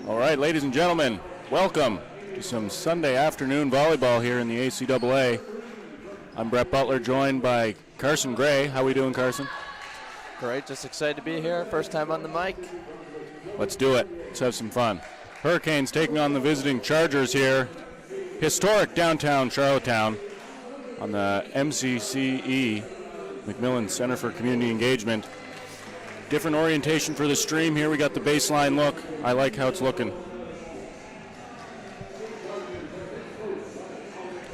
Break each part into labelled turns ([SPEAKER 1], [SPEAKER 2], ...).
[SPEAKER 1] All right, ladies and gentlemen, welcome to some Sunday afternoon volleyball here in the ACAA. I'm Brett Butler, joined by Carson Gray. How we doing, Carson?
[SPEAKER 2] Great, just excited to be here. First time on the mic.
[SPEAKER 1] Let's do it. Let's have some fun. Hurricanes taking on the visiting Chargers here. Historic downtown Charlottetown on the MCCE, McMillan Center for Community Engagement. Different orientation for the stream here. We got the baseline look. I like how it's looking.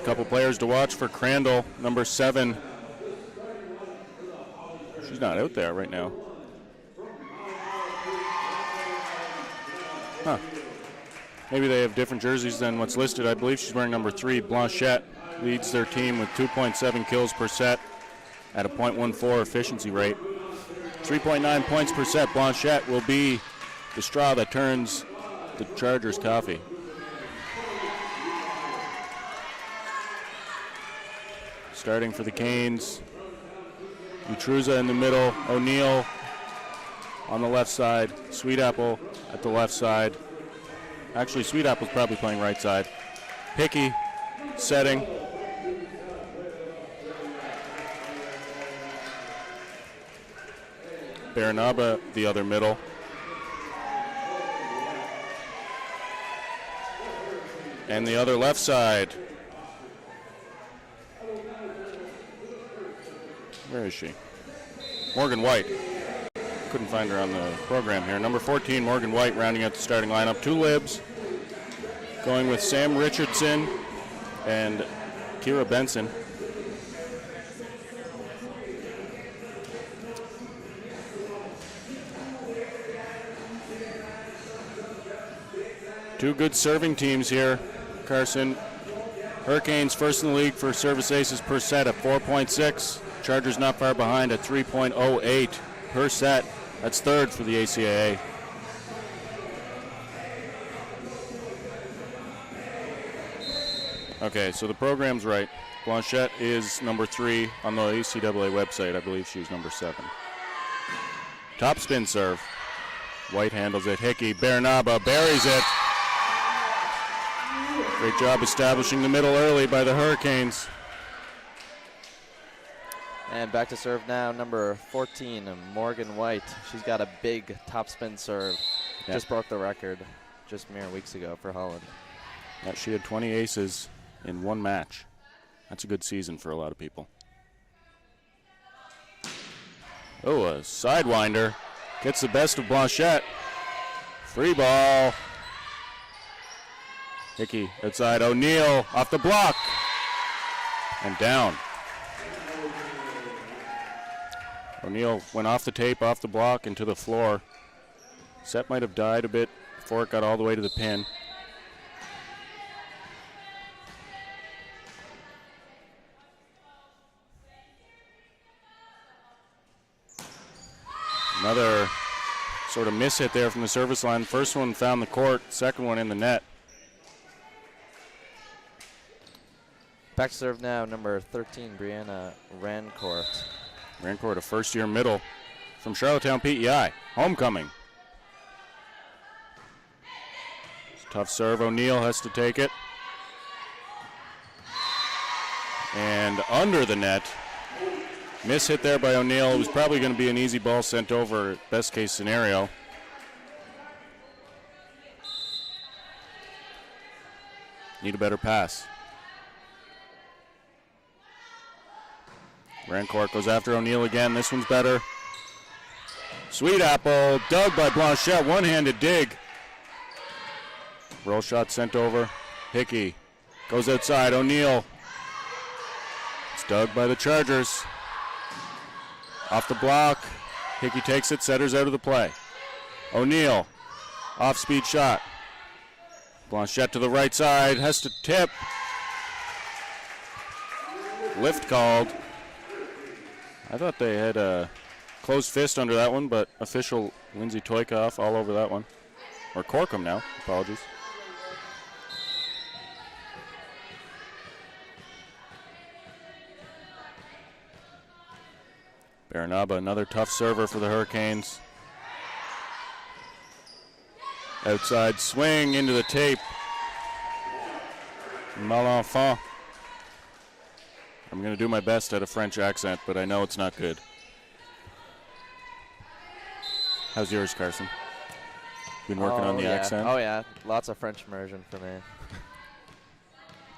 [SPEAKER 1] A couple players to watch for Crandall, number 7. She's not out there right now. Huh. Maybe they have different jerseys than what's listed. I believe she's wearing number 3. Blanchette leads their team with 2.7 kills per set at a .14 efficiency rate. 3.9 points per set. Blanchette will be the straw that turns the Chargers coffee. Starting for the Canes, Utruza in the middle, O'Neill on the left side, Sweet Apple at the left side. Actually, Sweet Apple's probably playing right side. Hickey setting. Baranaba, the other middle. And the other left side. Where is she? Morgan White. Couldn't find her on the program here. Number 14, Morgan White, rounding out the starting lineup. 2 libs. Going with Sam Richardson and Kira Benson. Two good serving teams here, Carson. Hurricanes first in the league for service aces per set at 4.6. Chargers not far behind at 3.08 per set. That's third for the ACAA. Okay, so the program's right. Blanchette is number 3 on the ACAA website. I believe she's number 7. Top spin serve. White handles it. Hickey, Baranaba buries it. Great job establishing the middle early by the Hurricanes.
[SPEAKER 2] And back to serve now, number 14, Morgan White. She's got a big topspin serve. Yep. Just broke the record just mere weeks ago for Holland.
[SPEAKER 1] Yeah, she had 20 aces in one match. That's a good season for a lot of people. Oh, a sidewinder. Gets the best of Blanchette. Free ball. Hickey outside, O'Neill off the block. And down. O'Neill went off the tape, off the block, and to the floor. Set might have died a bit before it got all the way to the pin. Another sort of miss hit there from the service line. First one found the court, second one in the net.
[SPEAKER 2] Back to serve now, number 13, Brianna Rancourt.
[SPEAKER 1] Rancourt, a first-year middle from Charlottetown PEI. Homecoming. Tough serve. O'Neill has to take it. And under the net. Miss hit there by O'Neill. It was probably going to be an easy ball sent over, best case scenario. Need a better pass. Rancourt goes after O'Neill again. This one's better. Sweet Apple, dug by Blanchette. One-handed dig. Roll shot sent over. Hickey goes outside. O'Neill. It's dug by the Chargers. Off the block. Hickey takes it, setters out of the play. O'Neill, off-speed shot. Blanchette to the right side, has to tip. Lift called. I thought they had a closed fist under that one, but official Lindsay Toykoff all over that one. Or Corkum now, apologies. Baranaba, another tough server for the Hurricanes. Outside swing into the tape. Malenfant. I'm going to do my best at a French accent, but I know it's not good. How's yours, Carson? Been working on the accent?
[SPEAKER 2] Oh, yeah. Lots of French immersion for me.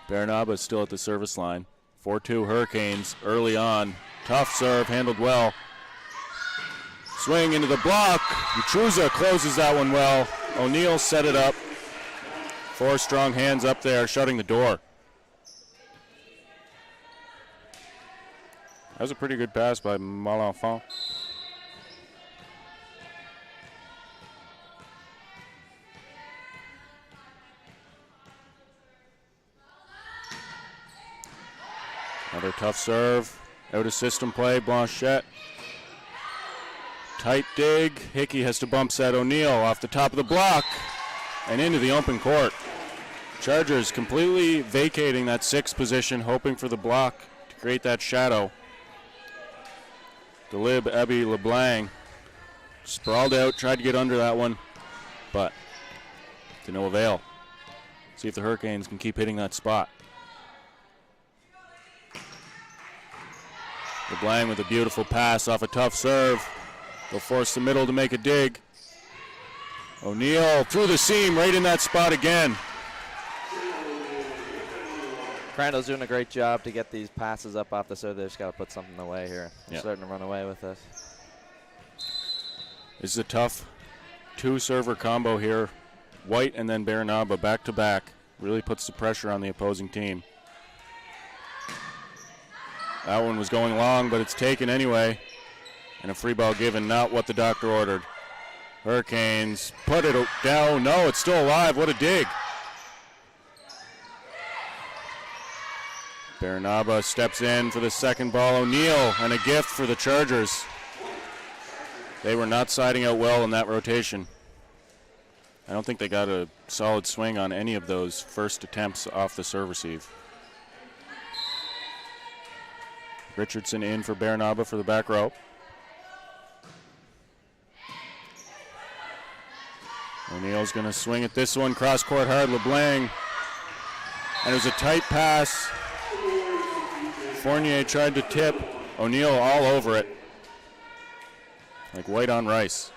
[SPEAKER 1] Bernaba is still at the service line. 4-2 Hurricanes early on. Tough serve, handled well. Swing into the block. Utruza closes that one well. O'Neill set it up. 4 strong hands up there, shutting the door. That was a pretty good pass by Malenfant. Another tough serve. Out of system play, Blanchette. Tight dig. Hickey has to bump set O'Neill off the top of the block and into the open court. Chargers completely vacating that 6th position, hoping for the block to create that shadow. Delib Abby LeBlanc sprawled out, tried to get under that one, but to no avail. See if the Hurricanes can keep hitting that spot. LeBlanc with a beautiful pass off a tough serve. They'll force the middle to make a dig. O'Neill through the seam, right in that spot again.
[SPEAKER 2] Crandall's doing a great job to get these passes up off the serve. They just got to put something away here. They're
[SPEAKER 1] Yep.
[SPEAKER 2] starting to run away with this.
[SPEAKER 1] This is a tough 2-server combo here. White and then Bernaba back to back. Really puts the pressure on the opposing team. That one was going long, but it's taken anyway. And a free ball given, not what the doctor ordered. Hurricanes put it down. No, it's still alive. What a dig. Bernaba steps in for the second ball. O'Neill, and a gift for the Chargers. They were not siding out well in that rotation. I don't think they got a solid swing on any of those first attempts off the serve receive. Richardson in for Bernaba for the back row. O'Neill's going to swing at this one, cross court hard, LeBlanc. And it was a tight pass. Fournier tried to tip. O'Neill all over it. Like white on rice.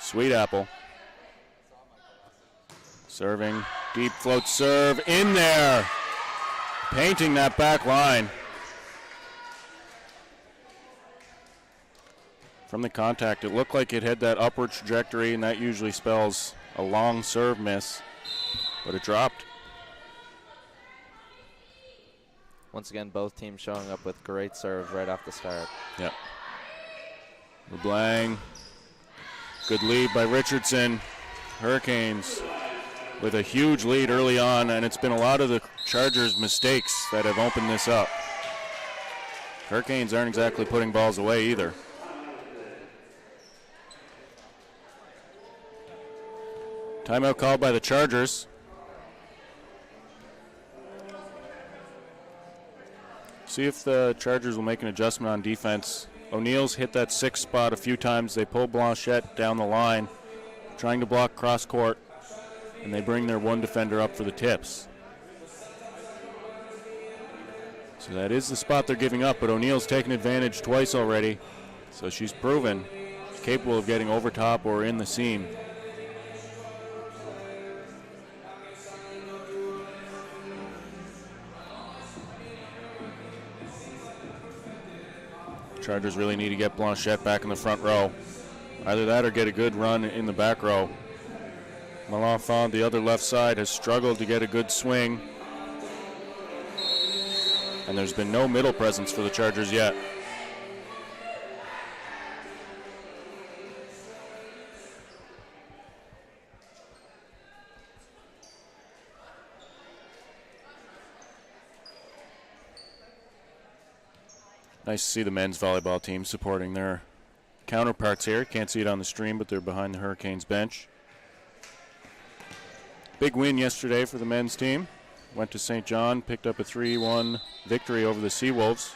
[SPEAKER 1] Sweet Apple. Serving, deep float serve, in there. Painting that back line. From the contact, it looked like it had that upward trajectory, and that usually spells a long serve miss, but it dropped.
[SPEAKER 2] Once again, both teams showing up with great serves right off the start.
[SPEAKER 1] Yep. LeBlanc, good lead by Richardson. Hurricanes with a huge lead early on, and it's been a lot of the Chargers' mistakes that have opened this up. Hurricanes aren't exactly putting balls away either. Timeout called by the Chargers. See if the Chargers will make an adjustment on defense. O'Neill's hit that 6th spot a few times. They pull Blanchette down the line, trying to block cross court, and they bring their one defender up for the tips. So that is the spot they're giving up, but O'Neill's taken advantage twice already. So she's proven she's capable of getting over top or in the seam. Chargers really need to get Blanchette back in the front row. Either that or get a good run in the back row. Malenfant, the other left side, has struggled to get a good swing. And there's been no middle presence for the Chargers yet. Nice to see the men's volleyball team supporting their counterparts here. Can't see it on the stream, but they're behind the Hurricanes bench. Big win yesterday for the men's team. Went to St. John, picked up a 3-1 victory over the Seawolves.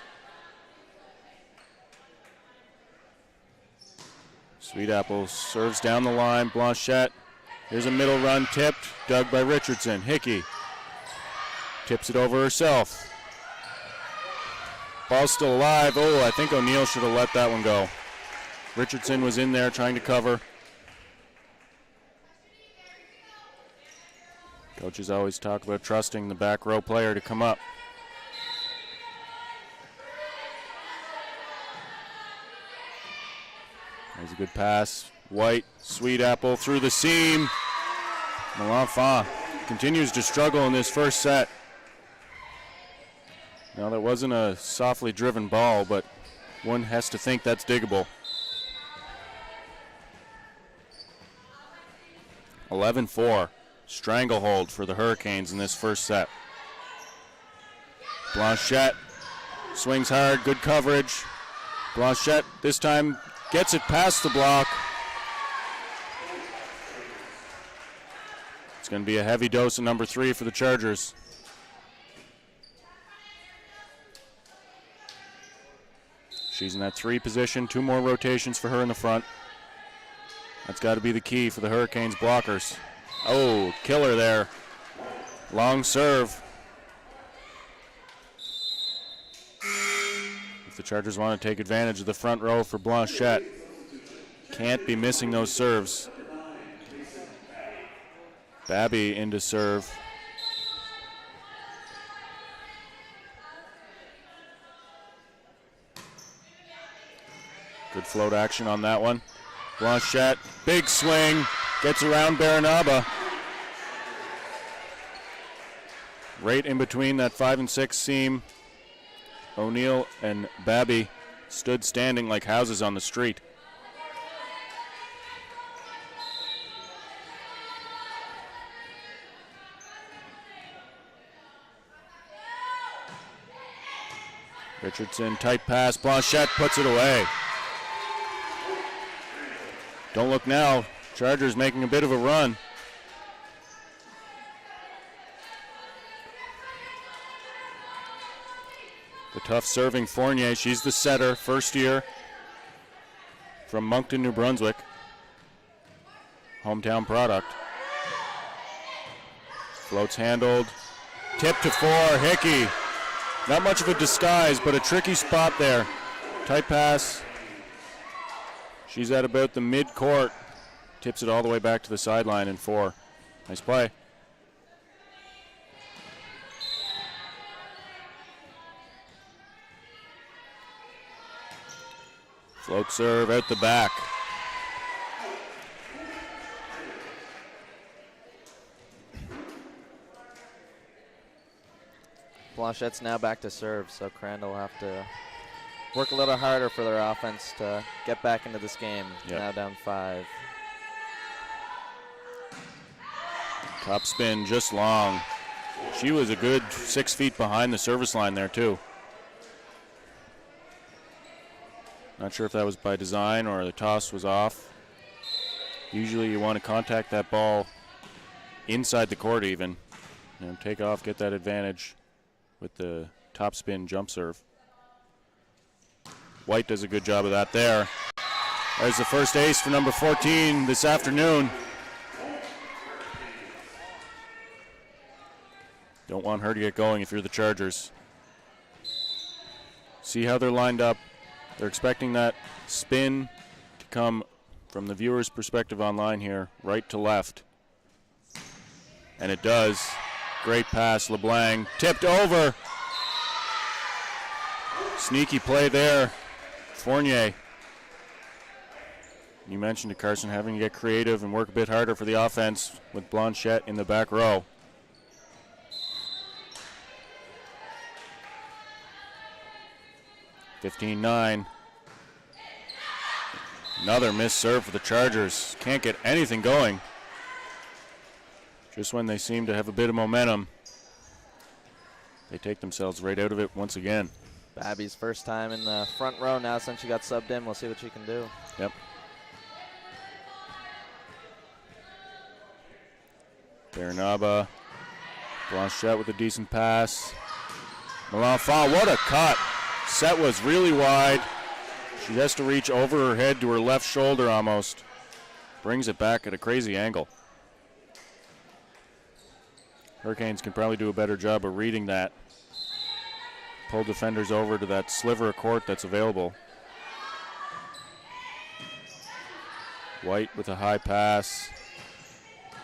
[SPEAKER 1] Sweet Apple serves down the line. Blanchette. Here's a middle run tipped. Dug by Richardson. Hickey tips it over herself. Ball's still alive. Oh, I think O'Neill should have let that one go. Richardson was in there trying to cover. Coaches always talk about trusting the back row player to come up. There's a good pass. White, Sweet Apple through the seam. Melanfant continues to struggle in this first set. Now, that wasn't a softly driven ball, but one has to think that's diggable. 11-4. Stranglehold for the Hurricanes in this first set. Blanchette swings hard, good coverage. Blanchette this time gets it past the block. It's going to be a heavy dose of number 3 for the Chargers. She's in that 3 position. 2 more rotations for her in the front. That's got to be the key for the Hurricanes blockers. Oh, killer there. Long serve. If the Chargers want to take advantage of the front row for Blanchette, can't be missing those serves. Babby into serve. Good float action on that one. Blanchette, big swing, gets around Baranaba. Right in between that 5 and 6 seam, O'Neill and Babby stood standing like houses on the street. Richardson, tight pass, Blanchette puts it away. Don't look now, Chargers making a bit of a run. The tough serving Fournier, she's the setter, first year from Moncton, New Brunswick. Hometown product. Floats handled, tip to 4, Hickey. Not much of a disguise, but a tricky spot there. Tight pass. She's at about the mid-court. Tips it all the way back to the sideline in 4. Nice play. Float serve out the back.
[SPEAKER 2] Blanchette's now back to serve, so Crandall will have to work a little harder for their offense to get back into this game.
[SPEAKER 1] Yep.
[SPEAKER 2] Now down 5.
[SPEAKER 1] Top spin just long. She was a good 6 feet behind the service line there too. Not sure if that was by design or the toss was off. Usually you want to contact that ball inside the court even. You know, take off, get that advantage with the top spin jump serve. White does a good job of that there. There's the first ace for number 14 this afternoon. Don't want her to get going if you're the Chargers. See how they're lined up. They're expecting that spin to come from the viewer's perspective online here, right to left. And it does. Great pass, LeBlanc. Tipped over. Sneaky play there. Fournier. You mentioned it, Carson, having to get creative and work a bit harder for the offense with Blanchette in the back row. (15-9). Another missed serve for the Chargers. Can't get anything going. Just when they seem to have a bit of momentum, they take themselves right out of it once again.
[SPEAKER 2] Babby's first time in the front row now since she got subbed in. We'll see what she can do.
[SPEAKER 1] Yep. Baranaba. Blanchette with a decent pass. Melanfant, what a cut. Set was really wide. She has to reach over her head to her left shoulder almost. Brings it back at a crazy angle. Hurricanes can probably do a better job of reading that. Pull defenders over to that sliver of court that's available. White with a high pass.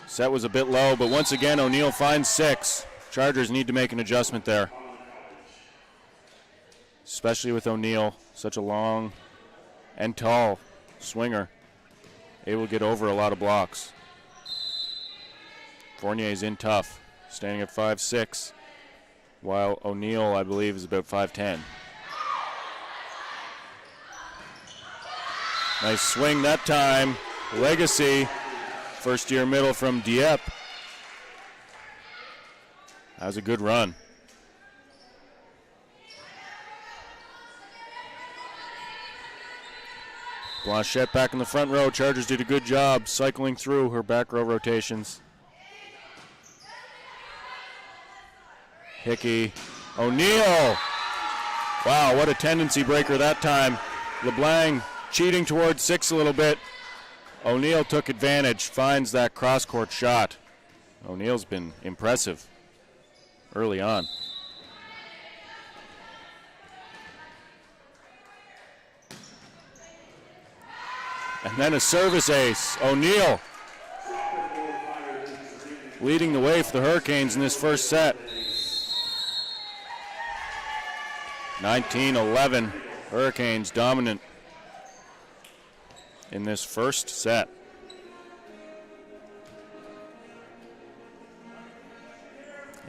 [SPEAKER 1] Set was a bit low, but once again, O'Neill finds 6. Chargers need to make an adjustment there. Especially with O'Neill, such a long and tall swinger. Able to get over a lot of blocks. Fournier's in tough, standing at 5'6", while O'Neill, I believe, is about 5'10". Nice swing that time. Legacy, first-year middle from Dieppe. That was a good run. Blanchette back in the front row. Chargers did a good job cycling through her back row rotations. Hickey. O'Neill. Wow, what a tendency breaker that time. LeBlanc cheating towards 6 a little bit. O'Neill took advantage, finds that cross-court shot. O'Neill's been impressive early on. And then a service ace. O'Neill leading the way for the Hurricanes in this first set. 19-11. Hurricanes dominant in this first set.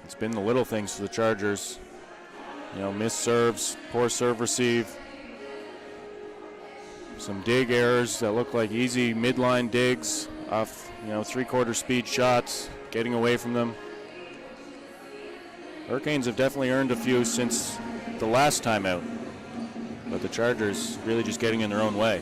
[SPEAKER 1] It's been the little things for the Chargers. You know, missed serves, poor serve receive. Some dig errors that look like easy midline digs off, you know, three-quarter speed shots, getting away from them. Hurricanes have definitely earned a few since the last time out, but the Chargers really just getting in their own way.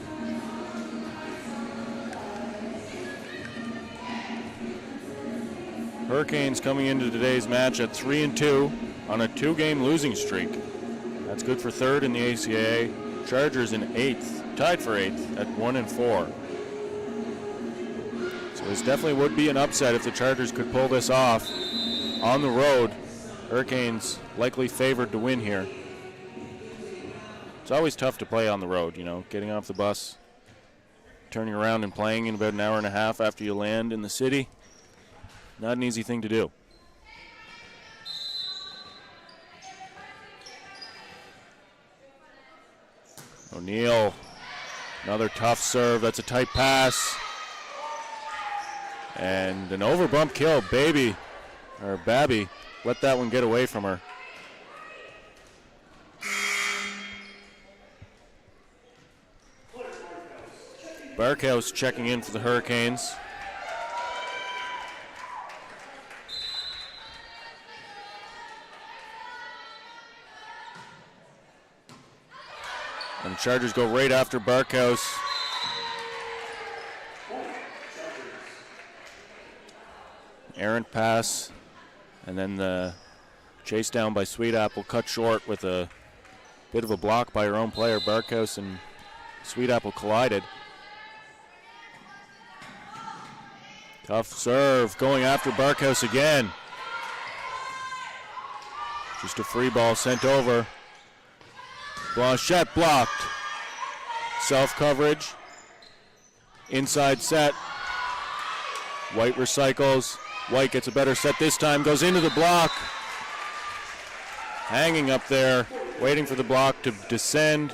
[SPEAKER 1] Hurricanes coming into today's match at 3-2 on a 2-game losing streak. That's good for third in the ACAA. Chargers in 8th, tied for 8th at 1-4. So this definitely would be an upset if the Chargers could pull this off on the road. Hurricanes likely favored to win here. It's always tough to play on the road, you know, getting off the bus, turning around and playing in about an hour and a half after you land in the city. Not an easy thing to do. O'Neill, another tough serve. That's a tight pass. And an overbump kill. Babby let that one get away from her. Barkhouse checking in for the Hurricanes. And the Chargers go right after Barkhouse. Errant pass. And then the chase down by Sweet Apple cut short with a bit of a block by her own player. Barkhouse and Sweet Apple collided. Tough serve going after Barkhouse again. Just a free ball sent over. Blanchette blocked. Self-coverage. Inside set. White recycles. White gets a better set this time. Goes into the block. Hanging up there. Waiting for the block to descend.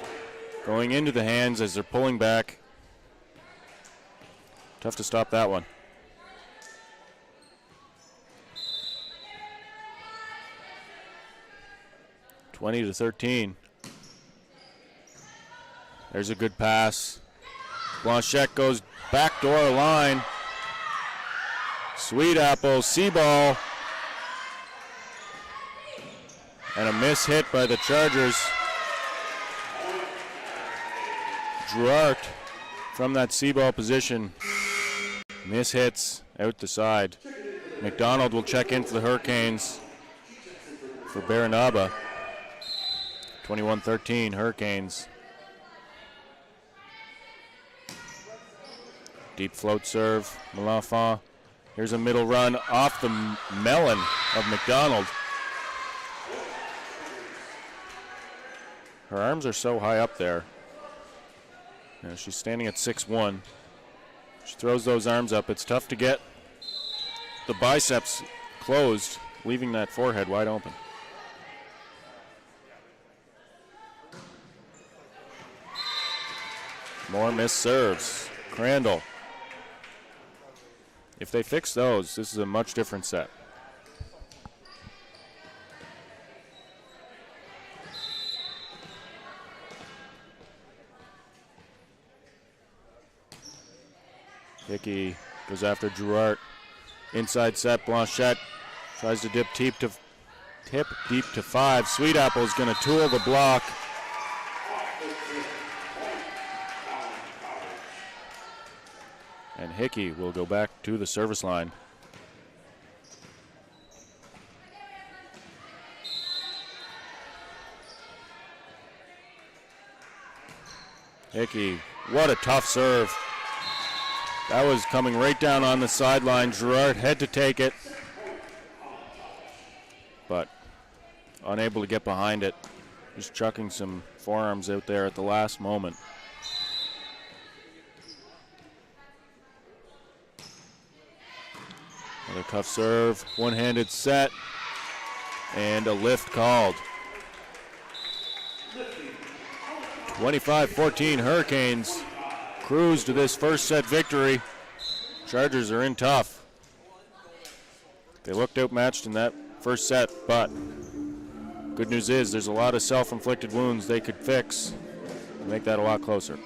[SPEAKER 1] Going into the hands as they're pulling back. Tough to stop that one. (20-13). There's a good pass. Blanchette goes backdoor line. Sweet Apple, C-ball. And a miss hit by the Chargers. Druart from that C-ball position. Miss hits out the side. McDonald will check in for the Hurricanes for Baranaba. 21-13 Hurricanes. Deep float serve, Malafont. Here's a middle run off the melon of McDonald. Her arms are so high up there. You know, she's standing at 6'1". She throws those arms up. It's tough to get the biceps closed, leaving that forehead wide open. More missed serves. Crandall. If they fix those, this is a much different set. Hickey goes after Girard. Inside set, Blanchette tries to dip deep to 5. Sweet Apple is going to tool the block. And Hickey will go back to the service line. Hickey, what a tough serve. That was coming right down on the sideline. Girard had to take it, but unable to get behind it. Just chucking some forearms out there at the last moment. Another tough serve, one-handed set, and a lift called. 25-14 Hurricanes cruise to this first set victory. Chargers are in tough. They looked outmatched in that first set, but good news is there's a lot of self-inflicted wounds they could fix to make that a lot closer.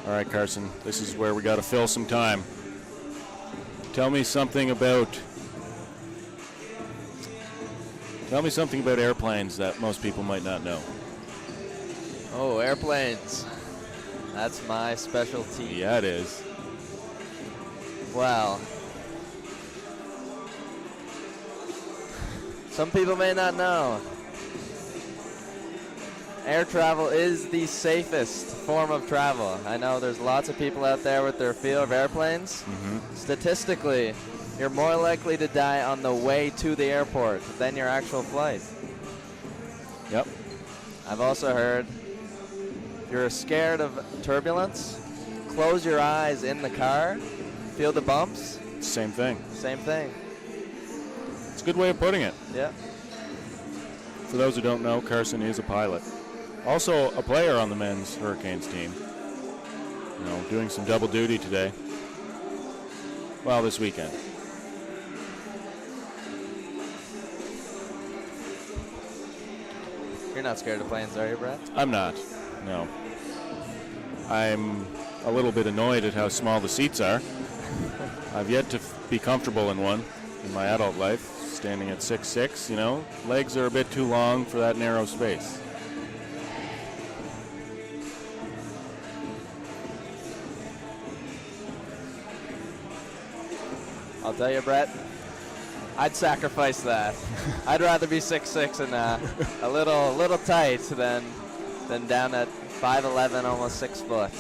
[SPEAKER 1] All right, Carson, this is where we got to fill some time. Tell me something about airplanes that most people might not know.
[SPEAKER 2] Oh, airplanes. That's my specialty.
[SPEAKER 1] Yeah, it is.
[SPEAKER 2] Well, some people may not know. Air travel is the safest form of travel. I know there's lots of people out there with their fear of airplanes.
[SPEAKER 1] Mm-hmm.
[SPEAKER 2] Statistically, you're more likely to die on the way to the airport than your actual flight.
[SPEAKER 1] Yep.
[SPEAKER 2] I've also heard if you're scared of turbulence, close your eyes in the car, feel the bumps.
[SPEAKER 1] Same thing.
[SPEAKER 2] Same thing.
[SPEAKER 1] It's a good way of putting it.
[SPEAKER 2] Yeah.
[SPEAKER 1] For those who don't know, Carson is a pilot. Also a player on the men's Hurricanes team. You know, doing some double duty today. Well, this weekend.
[SPEAKER 2] You're not scared of planes, are you, Brett?
[SPEAKER 1] I'm not, no. I'm a little bit annoyed at how small the seats are. I've yet to be comfortable in one in my adult life, standing at 6'6", you know. Legs are a bit too long for that narrow space.
[SPEAKER 2] I'll tell you, Brett, I'd sacrifice that. I'd rather be 6'6" and a little tight than down at 5'11", almost 6 foot.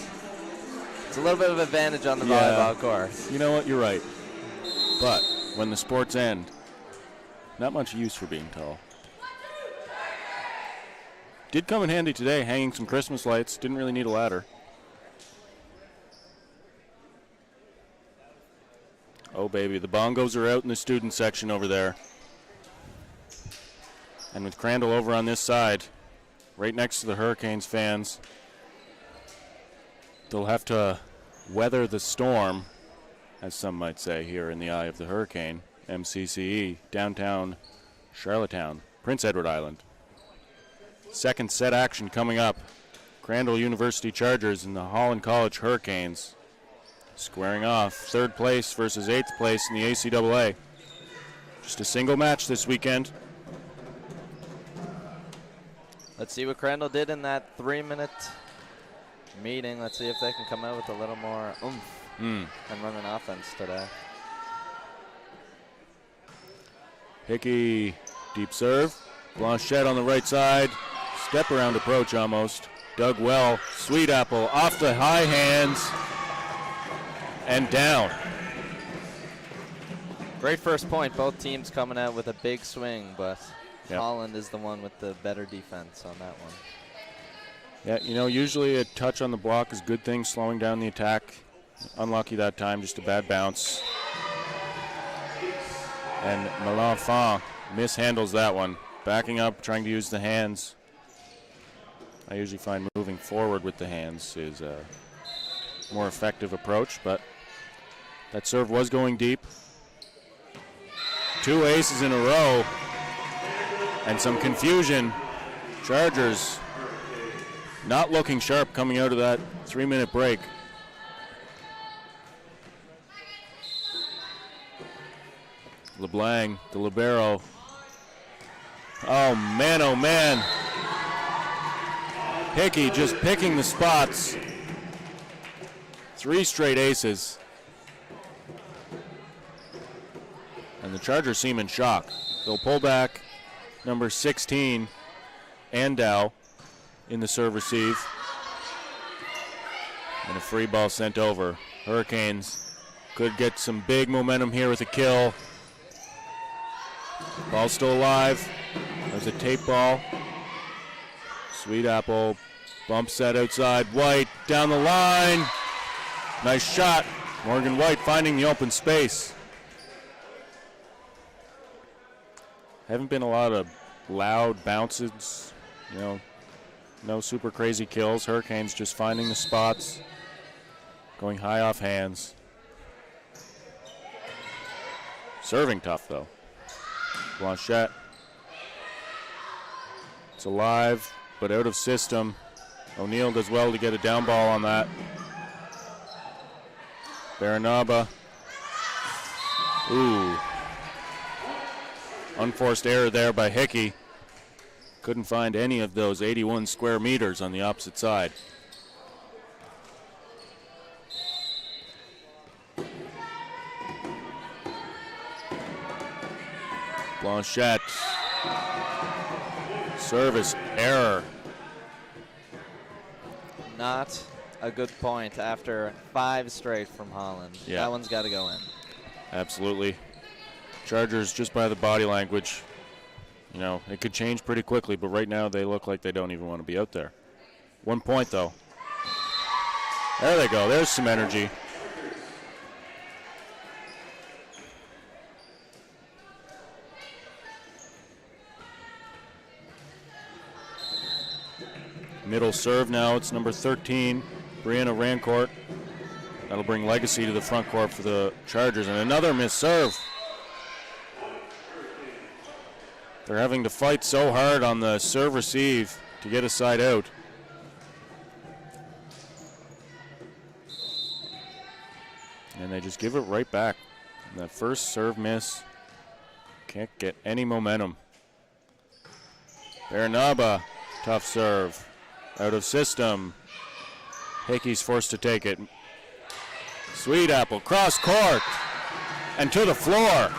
[SPEAKER 2] It's a little bit of advantage on the volleyball course.
[SPEAKER 1] You know what? You're right. But when the sports end, not much use for being tall. Did come in handy today, hanging some Christmas lights. Didn't really need a ladder. Oh, baby, the bongos are out in the student section over there. And with Crandall over on this side, right next to the Hurricanes fans, they'll have to weather the storm, as some might say, here in the eye of the hurricane. MCCE, downtown Charlottetown, Prince Edward Island. Second set action coming up. Crandall University Chargers and the Holland College Hurricanes squaring off. Third place versus 8th place in the ACAA. Just a single match this weekend.
[SPEAKER 2] Let's see what Crandall did in that 3-minute meeting. Let's see if they can come out with a little more oomph and run an offense today.
[SPEAKER 1] Hickey, deep serve. Blanchette on the right side. Step around approach almost. Dug well. Sweet Apple off the high hands and down.
[SPEAKER 2] Great first point. Both teams coming out with a big swing, but
[SPEAKER 1] Yep.
[SPEAKER 2] Holland is the one with the better defense on that one.
[SPEAKER 1] Yeah, you know, usually a touch on the block is a good thing, slowing down the attack. Unlucky that time, just a bad bounce. And Melanfant mishandles that one. Backing up, trying to use the hands. I usually find moving forward with the hands is a more effective approach, but that serve was going deep. 2 aces in a row and some confusion. Chargers not looking sharp coming out of that 3-minute break. LeBlanc, the libero. Oh man, Hickey just picking the spots. 3 straight aces. And the Chargers seem in shock. They'll pull back number 16, Andow, in the serve receive. And a free ball sent over. Hurricanes could get some big momentum here with a kill. Ball still alive. There's a tape ball. Sweet Apple bump set outside. White down the line. Nice shot. Morgan White finding the open space. Haven't been a lot of loud bounces, you know, no super crazy kills. Hurricanes just finding the spots, going high off hands. Serving tough though. Blanchette. It's alive, but out of system. O'Neill does well to get a down ball on that. Baranaba. Ooh. Unforced error there by Hickey. Couldn't find any of those 81 square meters on the opposite side. Blanchette. Service error.
[SPEAKER 2] Not a good point after 5 straight from Holland.
[SPEAKER 1] Yeah.
[SPEAKER 2] That one's got to go in.
[SPEAKER 1] Absolutely. Chargers, just by the body language, you know, it could change pretty quickly, but right now they look like they don't even want to be out there. 1 point, though. There they go. There's some energy. Middle serve now. It's number 13, Brianna Rancourt. That'll bring legacy to the front court for the Chargers. And another missed serve. They're having to fight so hard on the serve receive to get a side out. And they just give it right back. And that first serve miss. Can't get any momentum. Baranaba, tough serve. Out of system. Hickey's forced to take it. Sweet Apple, cross court. And to the floor.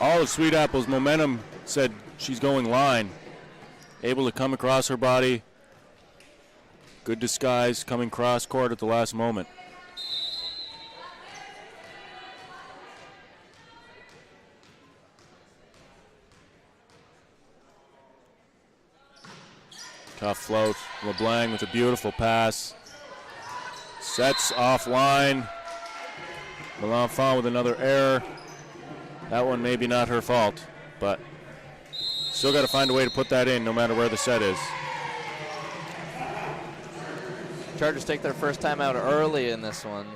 [SPEAKER 1] All of Sweet Apple's momentum said she's going line. Able to come across her body. Good disguise coming cross court at the last moment. Tough float. LeBlanc with a beautiful pass. Sets offline. Melanfant with another error. That one maybe not her fault, but still got to find a way to put that in no matter where the set is.
[SPEAKER 2] Chargers take their first time out early in this one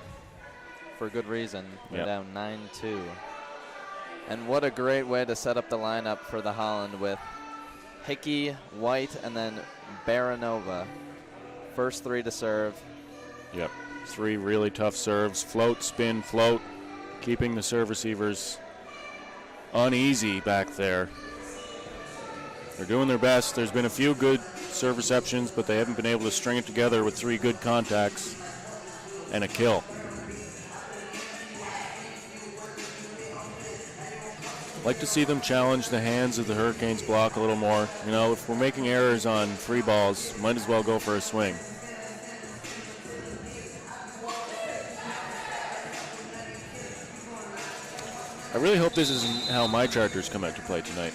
[SPEAKER 2] for good reason. They're down 9-2. And what a great way to set up the lineup for the Holland with Hickey, White, and then Baranova. First 3 to serve.
[SPEAKER 1] Yep, 3 really tough serves. Float, spin, float, keeping the serve receivers uneasy back there. They're doing their best. There's been a few good serve receptions, but they haven't been able to string it together with 3 good contacts and a kill. Like to see them challenge the hands of the Hurricanes block a little more. You know, if we're making errors on free balls, might as well go for a swing. I really hope this isn't how my Chargers come out to play tonight.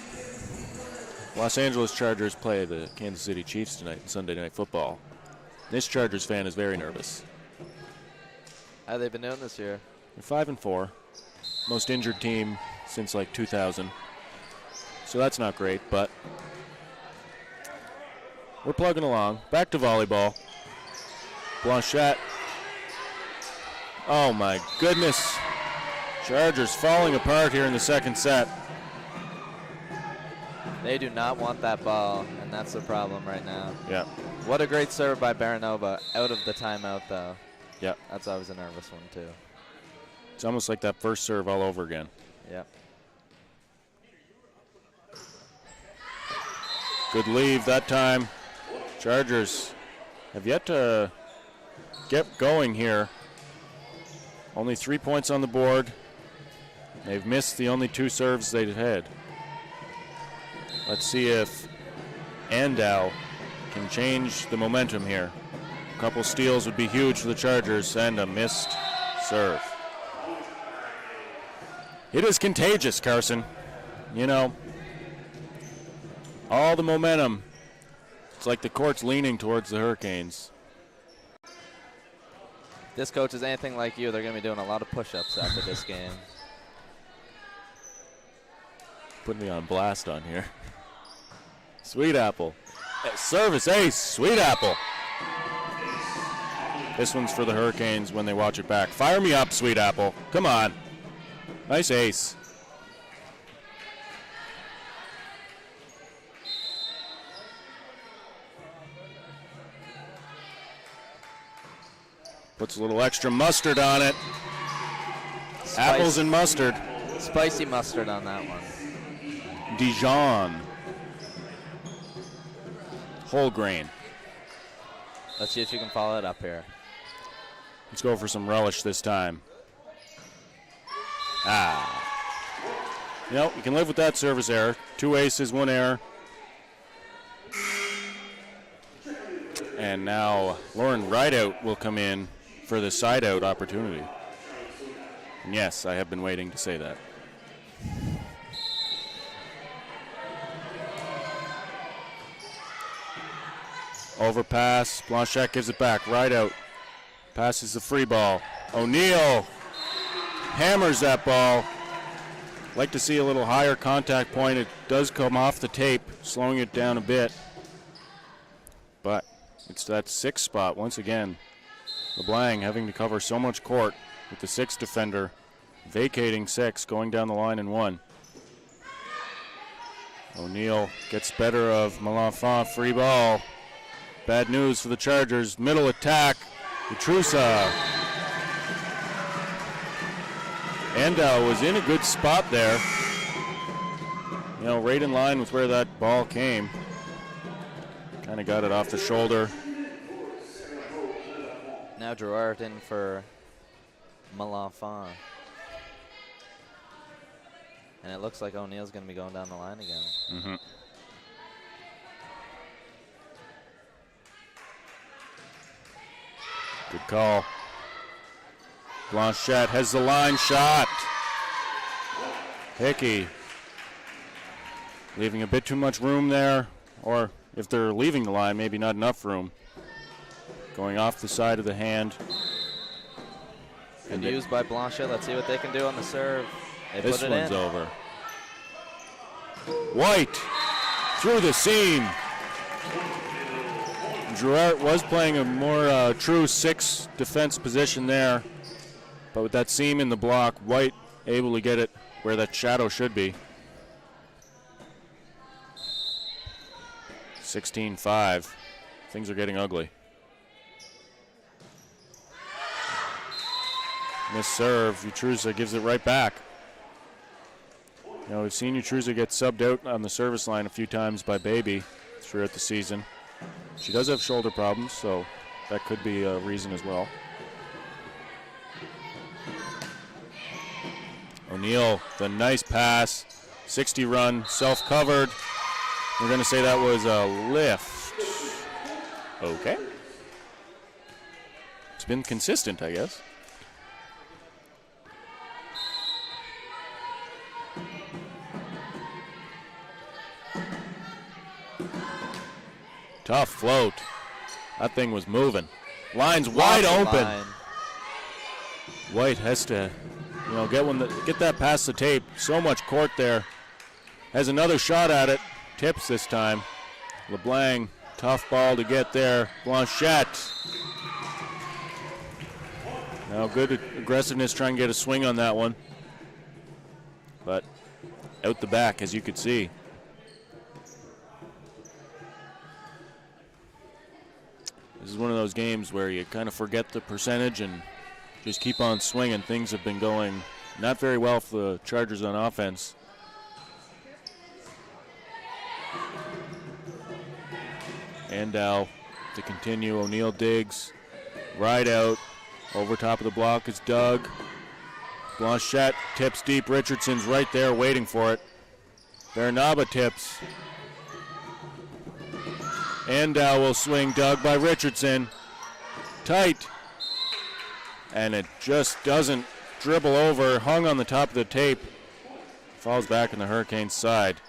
[SPEAKER 1] Los Angeles Chargers play the Kansas City Chiefs tonight in Sunday Night Football. This Chargers fan is very nervous.
[SPEAKER 2] How have they been doing this year?
[SPEAKER 1] They're 5-4. Most injured team since like 2000. So that's not great, but we're plugging along. Back to volleyball. Blanchette. Oh my goodness. Chargers falling apart here in the second set.
[SPEAKER 2] They do not want that ball, and that's the problem right now.
[SPEAKER 1] Yeah.
[SPEAKER 2] What a great serve by Baranova out of the timeout, though.
[SPEAKER 1] Yeah.
[SPEAKER 2] That's always a nervous one, too.
[SPEAKER 1] It's almost like that first serve all over again.
[SPEAKER 2] Yeah.
[SPEAKER 1] Good leave that time. Chargers have yet to get going here. Only 3 points on the board. They've missed the only 2 serves they've had. Let's see if Andow can change the momentum here. A couple steals would be huge for the Chargers, and a missed serve. It is contagious, Carson. You know, all the momentum. It's like the court's leaning towards the Hurricanes.
[SPEAKER 2] If this coach is anything like you, they're going to be doing a lot of push-ups after this game.
[SPEAKER 1] Putting me on blast on here. Sweet Apple. Service ace, Sweet Apple. This one's for the Hurricanes when they watch it back. Fire me up, Sweet Apple. Come on. Nice ace. Puts a little extra mustard on it. Apples and mustard.
[SPEAKER 2] Spicy mustard on that one.
[SPEAKER 1] Dijon. Whole grain.
[SPEAKER 2] Let's see if you can follow it up here.
[SPEAKER 1] Let's go for some relish this time. You know, you can live with that service error. 2 aces, 1 error. And now Lauren Rideout will come in for the side-out opportunity. And yes, I have been waiting to say that. Overpass. Blanchette gives it back. Rideout passes the free ball. O'Neill hammers that ball. Like to see a little higher contact point. It does come off the tape, slowing it down a bit. But it's that 6th spot once again. LeBlanc having to cover so much court with the 6th defender, vacating 6, going down the line in 1. O'Neill gets better of Malenfant, free ball. Bad news for the Chargers. Middle attack. Utrusa. Andow was in a good spot there. You know, right in line with where that ball came. Kind of got it off the shoulder.
[SPEAKER 2] Now Gerard in for Malenfant. And it looks like O'Neill's going to be going down the line again.
[SPEAKER 1] Mm-hmm. Good call. Blanchette has the line shot. Hickey leaving a bit too much room there, or if they're leaving the line, maybe not enough room. Going off the side of the hand.
[SPEAKER 2] And used by Blanchette. Let's see what they can do on the serve. They
[SPEAKER 1] This
[SPEAKER 2] put it
[SPEAKER 1] one's
[SPEAKER 2] in.
[SPEAKER 1] over. White through the seam. Gerard was playing a more true 6 defense position there, but with that seam in the block, White able to get it where that shadow should be. 16-5. Things are getting ugly. Miss serve. Utrusa gives it right back. You know, we've seen Utruza get subbed out on the service line a few times by Baby throughout the season. She does have shoulder problems, so that could be a reason as well. O'Neill, the nice pass, 60 run, self-covered. We're going to say that was a lift. Okay. It's been consistent, I guess. Tough float. That thing was moving. Line's wide open. White has to, you know, get that past the tape. So much court there. Has another shot at it. Tips this time. LeBlanc, tough ball to get there. Blanchette. Now good aggressiveness trying to get a swing on that one. But out the back, as you could see. This is one of those games where you kind of forget the percentage and just keep on swinging. Things have been going not very well for the Chargers on offense. Andal to continue. O'Neill digs. Right out. Over top of the block is Doug. Blanchette tips deep. Richardson's right there waiting for it. Bernaba tips. Andal will swing. Dug by Richardson. Tight. And it just doesn't dribble over. Hung on the top of the tape. Falls back on the Hurricanes' side.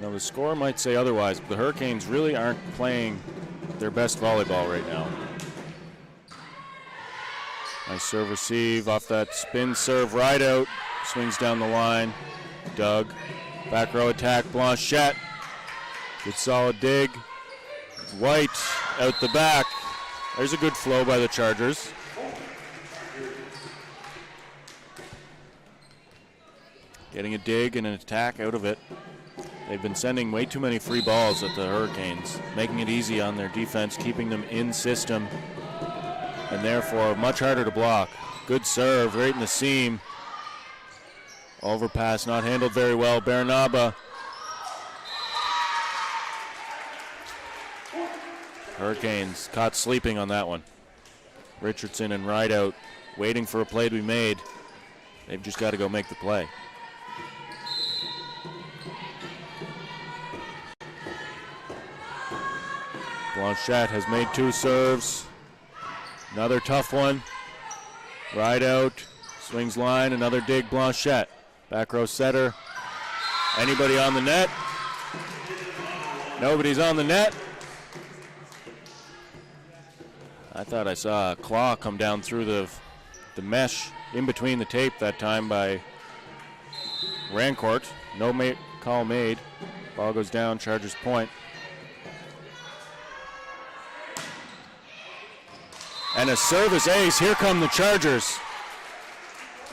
[SPEAKER 1] Now the score might say otherwise, but the Hurricanes really aren't playing their best volleyball right now. Nice serve receive off that spin serve right out. Swings down the line. Doug. Back row attack. Blanchette. Good solid dig. White out the back. There's a good flow by the Chargers. Getting a dig and an attack out of it. They've been sending way too many free balls at the Hurricanes, making it easy on their defense, keeping them in system, and therefore much harder to block. Good serve right in the seam. Overpass not handled very well. Bernaba. Hurricanes caught sleeping on that one. Richardson and Rideout waiting for a play to be made. They've just got to go make the play. Blanchette has made two serves. Another tough one. Rideout, swings line, another dig. Blanchette. Back row setter. Anybody on the net? Nobody's on the net. I thought I saw a claw come down through the mesh in between the tape that time by Rancourt. No call made. Ball goes down, Chargers point. And a service ace. Here come the Chargers.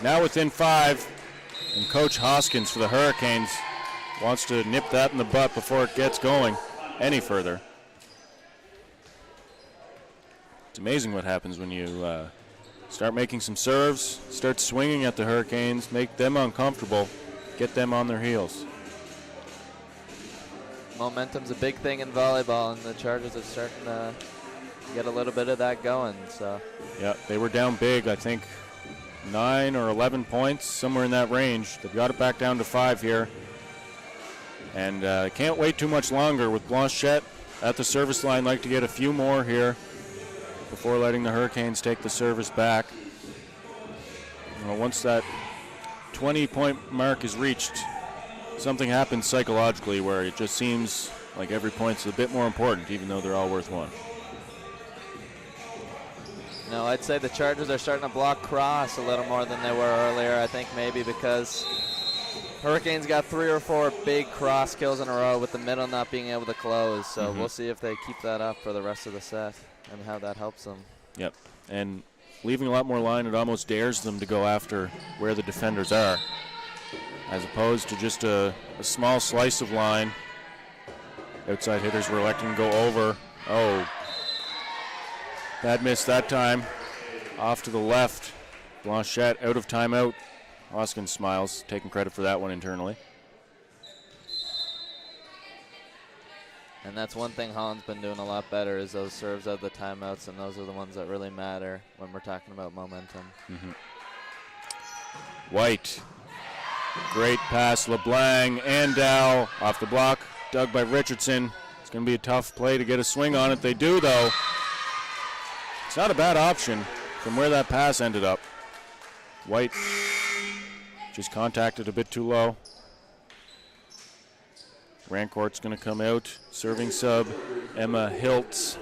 [SPEAKER 1] Now within 5. And Coach Hoskins for the Hurricanes wants to nip that in the butt before it gets going any further. It's amazing what happens when you start making some serves, start swinging at the Hurricanes, make them uncomfortable, get them on their heels.
[SPEAKER 2] Momentum's a big thing in volleyball, and the Chargers are starting to get a little bit of that going. So
[SPEAKER 1] yeah, they were down big, I think 9 or 11 points, somewhere in that range. They've got it back down to 5 here. And can't wait too much longer with Blanchette at the service line. Like to get a few more here before letting the Hurricanes take the service back. Once that 20-point mark is reached, something happens psychologically where it just seems like every point's a bit more important, even though they're all worth one.
[SPEAKER 2] No, I'd say the Chargers are starting to block cross a little more than they were earlier. I think maybe because Hurricanes got 3 or 4 big cross kills in a row with the middle not being able to close. So we'll see if they keep that up for the rest of the set and how that helps them.
[SPEAKER 1] Yep, and leaving a lot more line, it almost dares them to go after where the defenders are, as opposed to just a small slice of line. Outside hitters were electing to go over. Oh. Bad miss that time. Off to the left. Blanchette out of timeout. Hoskins smiles, taking credit for that one internally.
[SPEAKER 2] And that's one thing Holland's been doing a lot better is those serves out of the timeouts, and those are the ones that really matter when we're talking about momentum.
[SPEAKER 1] White. Great pass. LeBlanc and Dow off the block. Dug by Richardson. It's going to be a tough play to get a swing on it. They do, though. It's not a bad option from where that pass ended up. White just contacted a bit too low. Rancourt's going to come out. Serving sub, Emma Hiltz.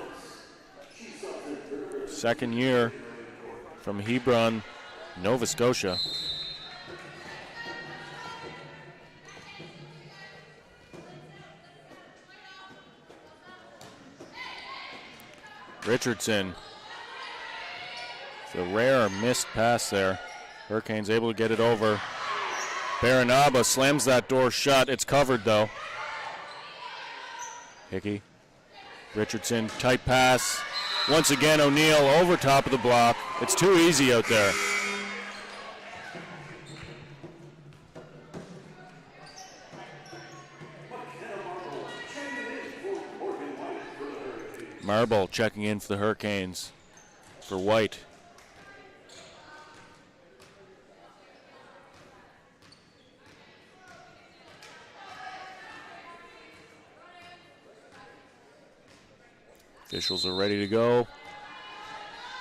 [SPEAKER 1] Second year from Hebron, Nova Scotia. Richardson. It's a rare missed pass there. Hurricanes able to get it over. Baranaba slams that door shut. It's covered though. Hickey. Richardson, tight pass. Once again, O'Neill over top of the block. It's too easy out there. Marble checking in for the Hurricanes for White. Officials are ready to go.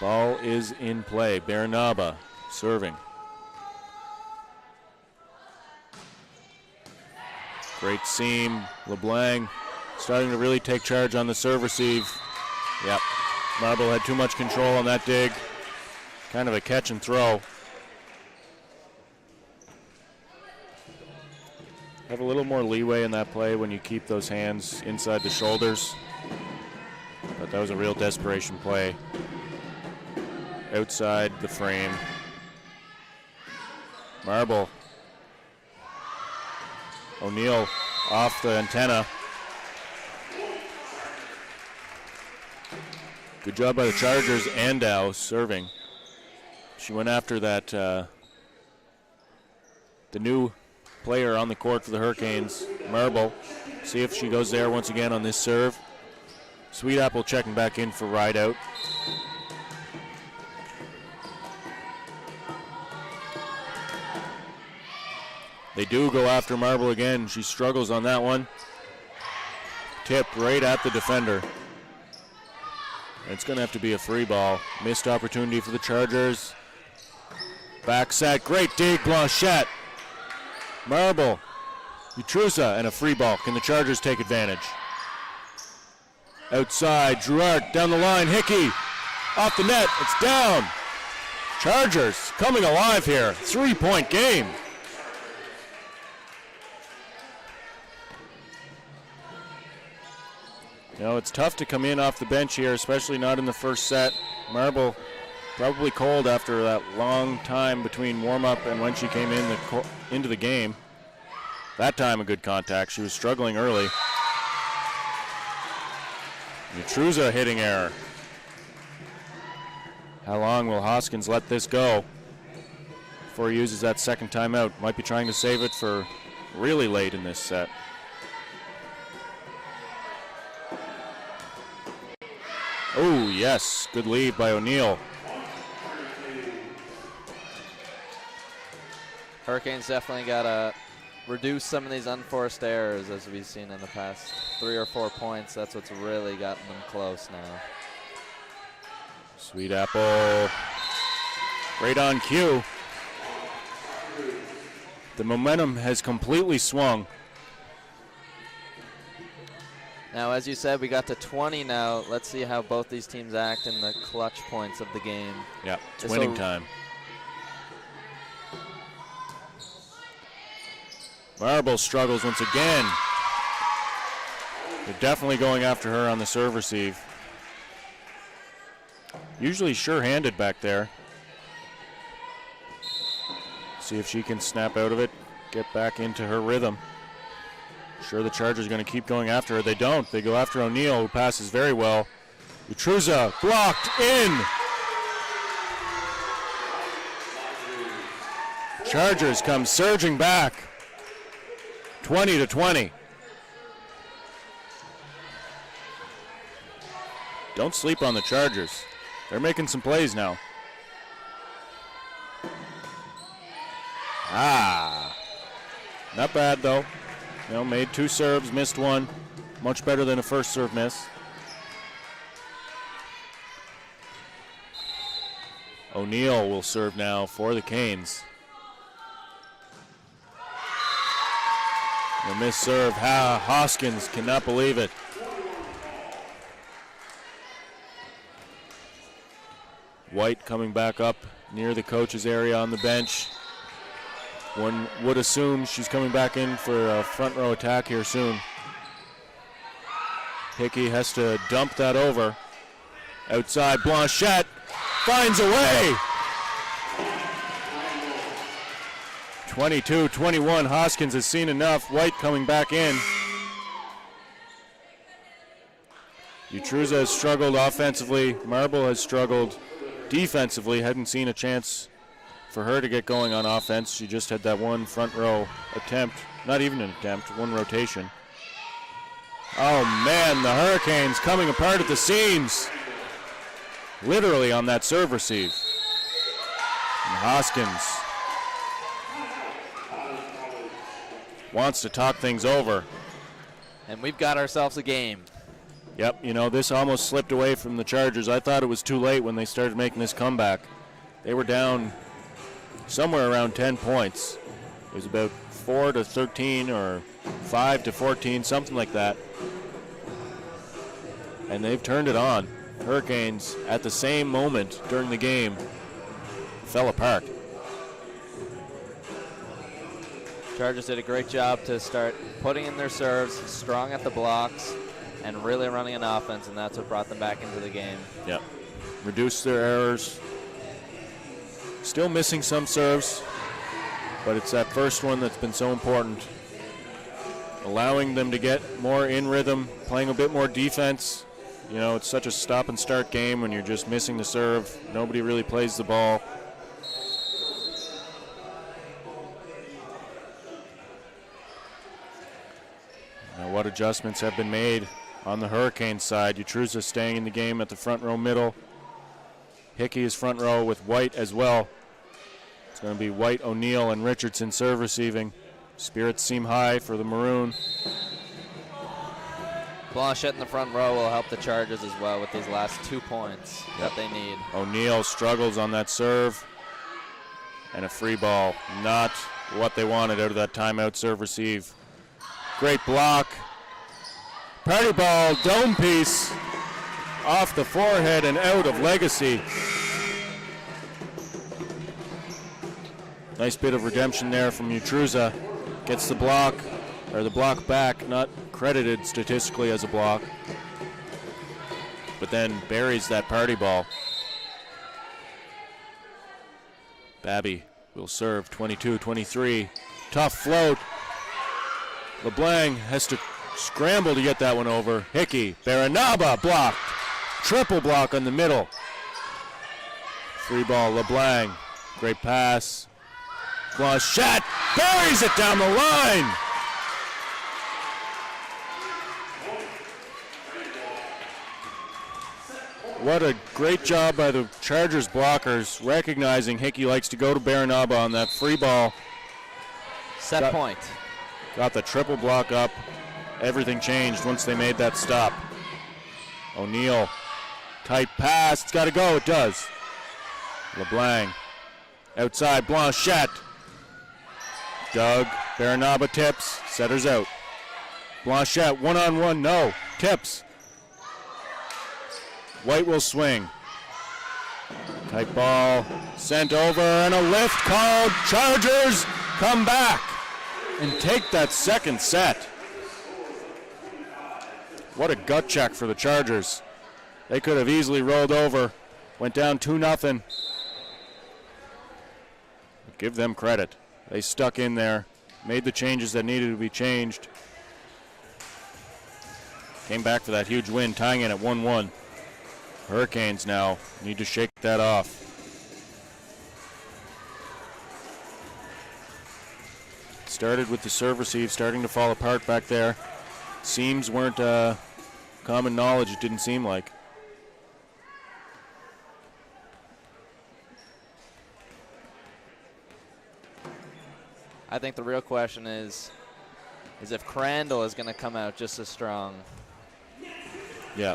[SPEAKER 1] Ball is in play. Baranaba serving. Great seam. LeBlanc starting to really take charge on the serve receive. Yep. Marble had too much control on that dig. Kind of a catch and throw. Have a little more leeway in that play when you keep those hands inside the shoulders. But that was a real desperation play. Outside the frame. Marble. O'Neill off the antenna. Good job by the Chargers. Andow serving. She went after that, the new player on the court for the Hurricanes, Marble. See if she goes there once again on this serve. Sweet Apple checking back in for ride out. They do go after Marble again. She struggles on that one. Tipped right at the defender. It's going to have to be a free ball. Missed opportunity for the Chargers. Back set. Great dig, Blanchette. Marble. Utrusa and a free ball. Can the Chargers take advantage? Outside. Gerard down the line. Hickey. Off the net. It's down. Chargers coming alive here. 3-point game. You know, it's tough to come in off the bench here, especially not in the first set. Marble probably cold after that long time between warm-up and when she came into the game. That time a good contact. She was struggling early. Utrusa hitting error. How long will Hoskins let this go before he uses that second timeout? Might be trying to save it for really late in this set. Oh, yes. Good lead by O'Neill.
[SPEAKER 2] Hurricanes definitely got to reduce some of these unforced errors as we've seen in the past 3 or 4 points. That's what's really gotten them close now.
[SPEAKER 1] Sweet Apple. Right on cue. The momentum has completely swung.
[SPEAKER 2] Now, as you said, we got to 20 now. Let's see how both these teams act in the clutch points of the game.
[SPEAKER 1] Yeah, it's winning time. Marble struggles once again. They're definitely going after her on the serve receive. Usually sure-handed back there. See if she can snap out of it, get back into her rhythm. Sure, the Chargers are going to keep going after her. They don't. They go after O'Neill, who passes very well. Utruza blocked in. Chargers come surging back. 20-20. Don't sleep on the Chargers. They're making some plays now. Not bad though. Made 2 serves, missed 1. Much better than a first serve miss. O'Neal will serve now for the Canes. The missed serve. Hoskins cannot believe it. White coming back up near the coach's area on the bench. One would assume she's coming back in for a front row attack here soon. Hickey has to dump that over. Outside, Blanchette finds a way. 22-21, Hoskins has seen enough. White coming back in. Utruza has struggled offensively. Marble has struggled defensively. Hadn't seen a chance for her to get going on offense. She just had that one front row attempt. Not even an attempt, one rotation. Oh man, the Hurricanes coming apart at the seams. Literally on that serve receive. And Hoskins wants to talk things over.
[SPEAKER 2] And we've got ourselves a game.
[SPEAKER 1] Yep, this almost slipped away from the Chargers. I thought it was too late when they started making this comeback. They were down somewhere around 10 points. It was about 4-13 or 5-14, something like that. And they've turned it on. Hurricanes, at the same moment during the game, fell apart.
[SPEAKER 2] Chargers did a great job to start putting in their serves, strong at the blocks, and really running an offense, and that's what brought them back into the game.
[SPEAKER 1] Yep. Reduced their errors. Still missing some serves, but it's that first one that's been so important. Allowing them to get more in rhythm, playing a bit more defense. It's such a stop and start game when you're just missing the serve. Nobody really plays the ball. Now what adjustments have been made on the Hurricane side? Utruza staying in the game at the front row middle. Hickey is front row with White as well. It's going to be White, O'Neal, and Richardson serve receiving. Spirits seem high for the Maroon.
[SPEAKER 2] Blanchette in the front row will help the Chargers as well with these last 2 points that they need.
[SPEAKER 1] O'Neal struggles on that serve. And a free ball. Not what they wanted out of that timeout serve receive. Great block. Party ball, dome piece. Off the forehead and out of Legacy. Nice bit of redemption there from Utruza. Gets the block back, not credited statistically as a block. But then buries that party ball. Babby will serve 22-23. Tough float. LeBlanc has to scramble to get that one over. Hickey, Baranaba blocked. Triple block on the middle. Free ball, LeBlanc. Great pass. Blanchette buries it down the line. What a great job by the Chargers blockers, recognizing Hickey likes to go to Baranaba on that free ball.
[SPEAKER 2] Set point.
[SPEAKER 1] Got the triple block up. Everything changed once they made that stop. O'Neal, tight pass. It's got to go. It does. LeBlanc, outside Blanchette. Doug, Baranaba tips, setters out. Blanchette, one-on-one, no, tips. White will swing. Tight ball, sent over, and a lift called. Chargers come back and take that second set. What a gut check for the Chargers. They could have easily rolled over, went down 2-0. Give them credit. They stuck in there, made the changes that needed to be changed. Came back for that huge win, tying it at 1-1. Hurricanes now need to shake that off. Started with the serve receive starting to fall apart back there. Seams weren't common knowledge, it didn't seem like.
[SPEAKER 2] I think the real question is if Crandall is going to come out just as strong.
[SPEAKER 1] Yeah.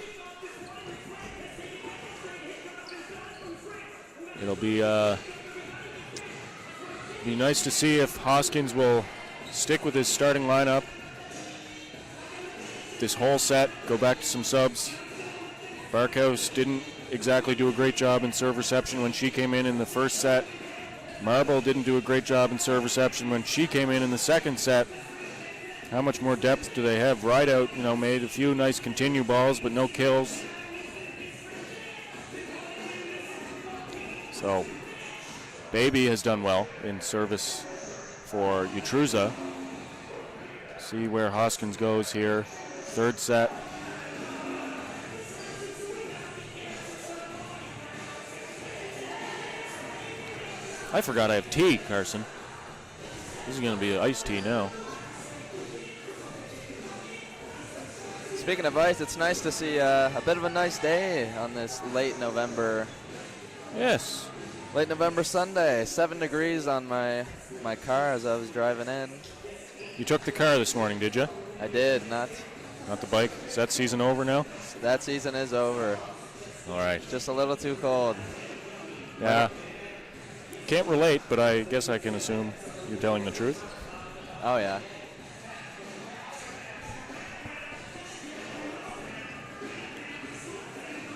[SPEAKER 1] It'll be nice to see if Hoskins will stick with his starting lineup this whole set, go back to some subs. Barkhouse didn't exactly do a great job in serve reception when she came in the first set. Marble didn't do a great job in serve reception when she came in the second set. How much more depth do they have? Rideout, made a few nice continue balls, but no kills. So, Baby has done well in service for Utruza. See where Hoskins goes here. Third set. I forgot I have tea, Carson. This is going to be iced tea now.
[SPEAKER 2] Speaking of ice, it's nice to see a bit of a nice day on this late November.
[SPEAKER 1] Yes.
[SPEAKER 2] Late November Sunday. 7 degrees on my car as I was driving in.
[SPEAKER 1] You took the car this morning, did you?
[SPEAKER 2] I did, not
[SPEAKER 1] the bike. Is that season over now?
[SPEAKER 2] That season is over.
[SPEAKER 1] All right.
[SPEAKER 2] Just a little too cold.
[SPEAKER 1] Yeah. Can't relate, but I guess I can assume you're telling the truth.
[SPEAKER 2] Oh, yeah.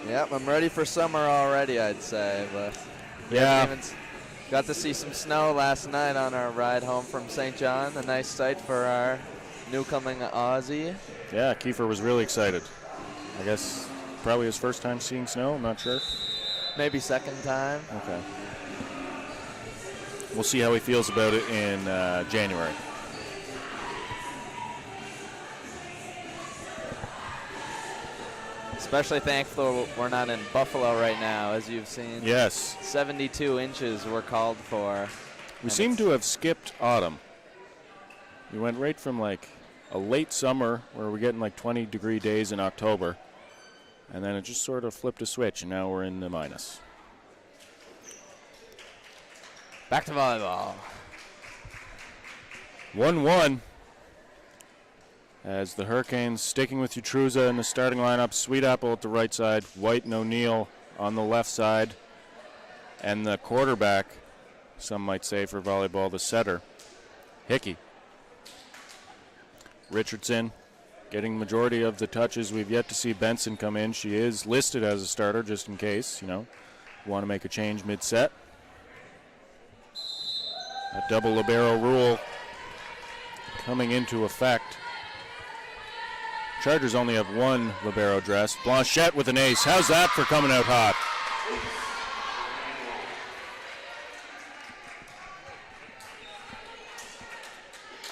[SPEAKER 2] Yep, I'm ready for summer already, I'd say. But
[SPEAKER 1] yeah.
[SPEAKER 2] Got to see some snow last night on our ride home from St. John. A nice sight for our newcoming Aussie.
[SPEAKER 1] Yeah, Kiefer was really excited. I guess probably his first time seeing snow, I'm not sure.
[SPEAKER 2] Maybe second time.
[SPEAKER 1] Okay. We'll see how he feels about it in January.
[SPEAKER 2] Especially thankful we're not in Buffalo right now, as you've seen.
[SPEAKER 1] Yes.
[SPEAKER 2] 72 inches were called for.
[SPEAKER 1] We seem to have skipped autumn. We went right from like a late summer where we're getting like 20-degree days in October, and then it just sort of flipped a switch, and now we're in the minus.
[SPEAKER 2] Back to volleyball.
[SPEAKER 1] 1-1. As the Hurricanes sticking with Utruza in the starting lineup. Sweet Apple at the right side. White and O'Neill on the left side. And the quarterback, some might say for volleyball, the setter, Hickey. Richardson getting the majority of the touches. We've yet to see Benson come in. She is listed as a starter just in case, want to make a change mid-set. That double libero rule coming into effect. Chargers only have one libero dress. Blanchette with an ace. How's that for coming out hot?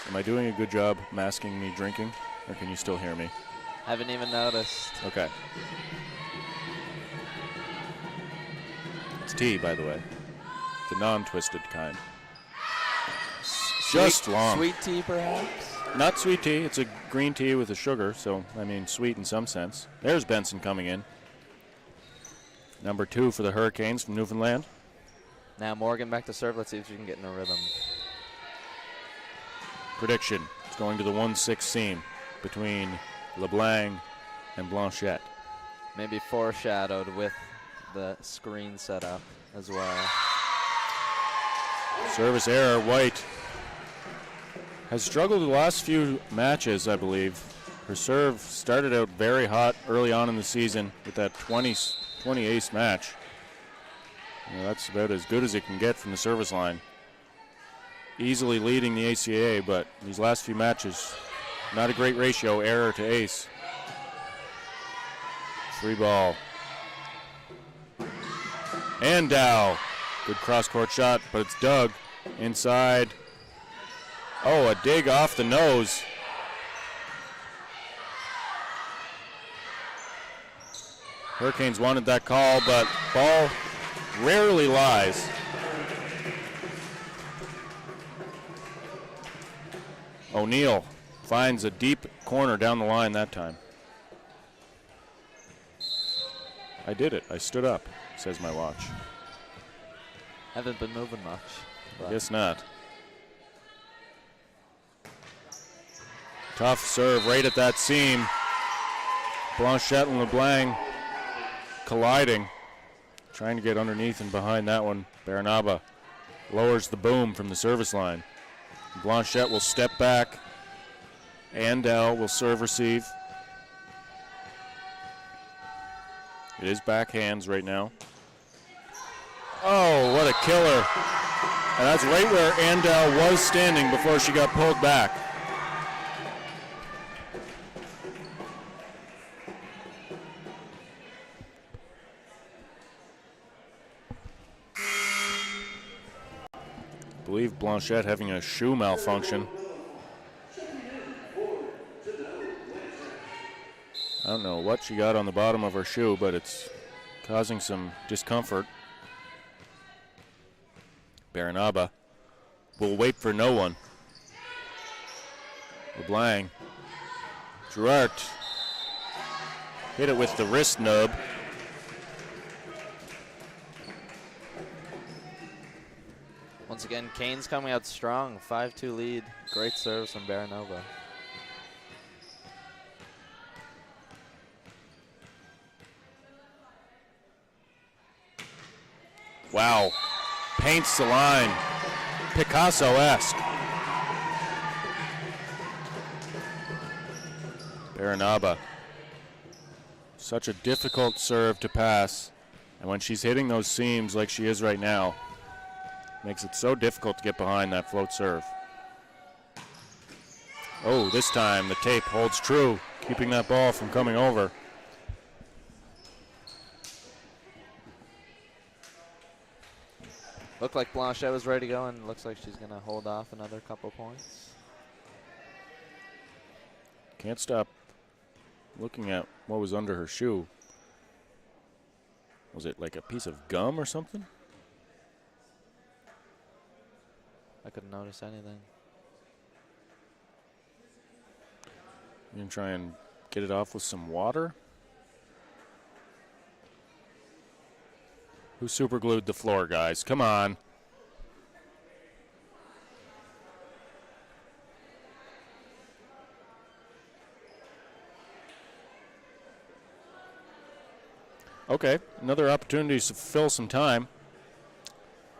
[SPEAKER 1] Am I doing a good job masking me drinking, or can you still hear me?
[SPEAKER 2] Haven't even noticed.
[SPEAKER 1] Okay. It's tea, by the way. The non-twisted kind. Just long.
[SPEAKER 2] Sweet tea, perhaps?
[SPEAKER 1] Not sweet tea. It's a green tea with a sugar, so, sweet in some sense. There's Benson coming in. Number 2 for the Hurricanes from Newfoundland.
[SPEAKER 2] Now Morgan back to serve. Let's see if she can get in a rhythm.
[SPEAKER 1] Prediction. It's going to the 1-6 seam between LeBlanc and Blanchette.
[SPEAKER 2] Maybe foreshadowed with the screen setup as well.
[SPEAKER 1] Service error. White has struggled the last few matches, I believe. Her serve started out very hot early on in the season with that 20 ace match. That's about as good as it can get from the service line. Easily leading the ACAA, but these last few matches, not a great ratio, error to ace. 3 ball. And Dow. Good cross-court shot, but it's dug inside. Oh, a dig off the nose. Hurricanes wanted that call, but ball rarely lies. O'Neal finds a deep corner down the line that time. I did it. I stood up, says my watch.
[SPEAKER 2] Haven't been moving much.
[SPEAKER 1] I guess not. Tough serve right at that seam. Blanchette and LeBlanc colliding. Trying to get underneath and behind that one. Baranaba lowers the boom from the service line. Blanchette will step back. Andel will serve receive. It is backhands right now. Oh, what a killer. And that's right where Andel was standing before she got pulled back. I believe Blanchette having a shoe malfunction. I don't know what she got on the bottom of her shoe, but it's causing some discomfort. Baranaba will wait for no one. LeBlanc. Gerard hit it with the wrist nub.
[SPEAKER 2] Once again, Kane's coming out strong. 5-2 lead. Great serves from Baranova.
[SPEAKER 1] Wow. Paints the line. Picasso-esque. Baranaba. Such a difficult serve to pass. And when she's hitting those seams like she is right now, makes it so difficult to get behind that float serve. Oh, this time the tape holds true, keeping that ball from coming over.
[SPEAKER 2] Looked like Blanchette was ready to go, and looks like she's going to hold off another couple points.
[SPEAKER 1] Can't stop looking at what was under her shoe. Was it like a piece of gum or something?
[SPEAKER 2] I couldn't notice anything.
[SPEAKER 1] You can try and get it off with some water. Who super glued the floor, guys? Come on. Okay, another opportunity to fill some time.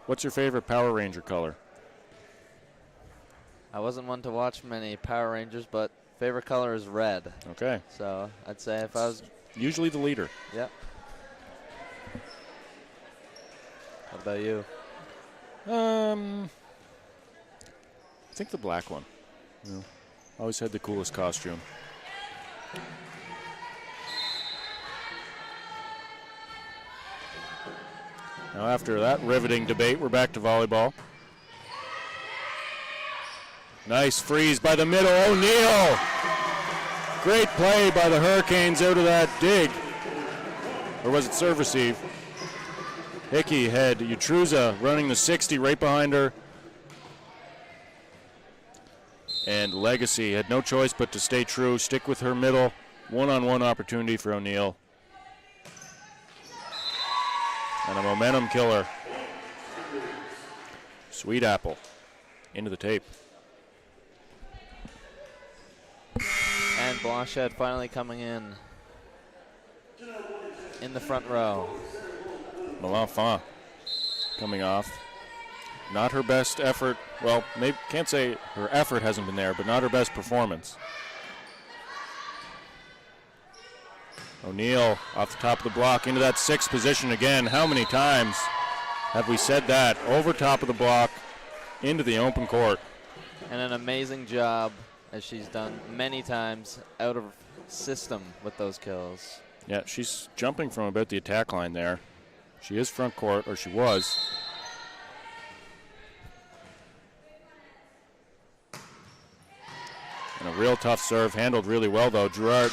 [SPEAKER 1] What's your favorite Power Ranger color?
[SPEAKER 2] I wasn't one to watch many Power Rangers, but favorite color is red.
[SPEAKER 1] Okay.
[SPEAKER 2] So I'd say if I was...
[SPEAKER 1] Usually the leader.
[SPEAKER 2] Yep. What about you?
[SPEAKER 1] I think the black one. You know, always had the coolest costume. Now after that riveting debate, we're back to volleyball. Nice freeze by the middle. O'Neal. Great play by the Hurricanes out of that dig. Or was it serve receive? Hickey had Utruza running the 60 right behind her. And Legacy had no choice but to stay true, stick with her middle. One-on-one opportunity for O'Neal. And a momentum killer. Sweet Apple into the tape.
[SPEAKER 2] And Blanchette finally coming in the front row.
[SPEAKER 1] Malenfant coming off. Not her best effort. Well, maybe can't say her effort hasn't been there, but not her best performance. O'Neal off the top of the block into that sixth position again. How many times have we said that? Over top of the block into the open court.
[SPEAKER 2] And an amazing job, as she's done many times, out of system with those kills.
[SPEAKER 1] Yeah, she's jumping from about the attack line there. She is front court, or she was. And a real tough serve, handled really well though. Gerard,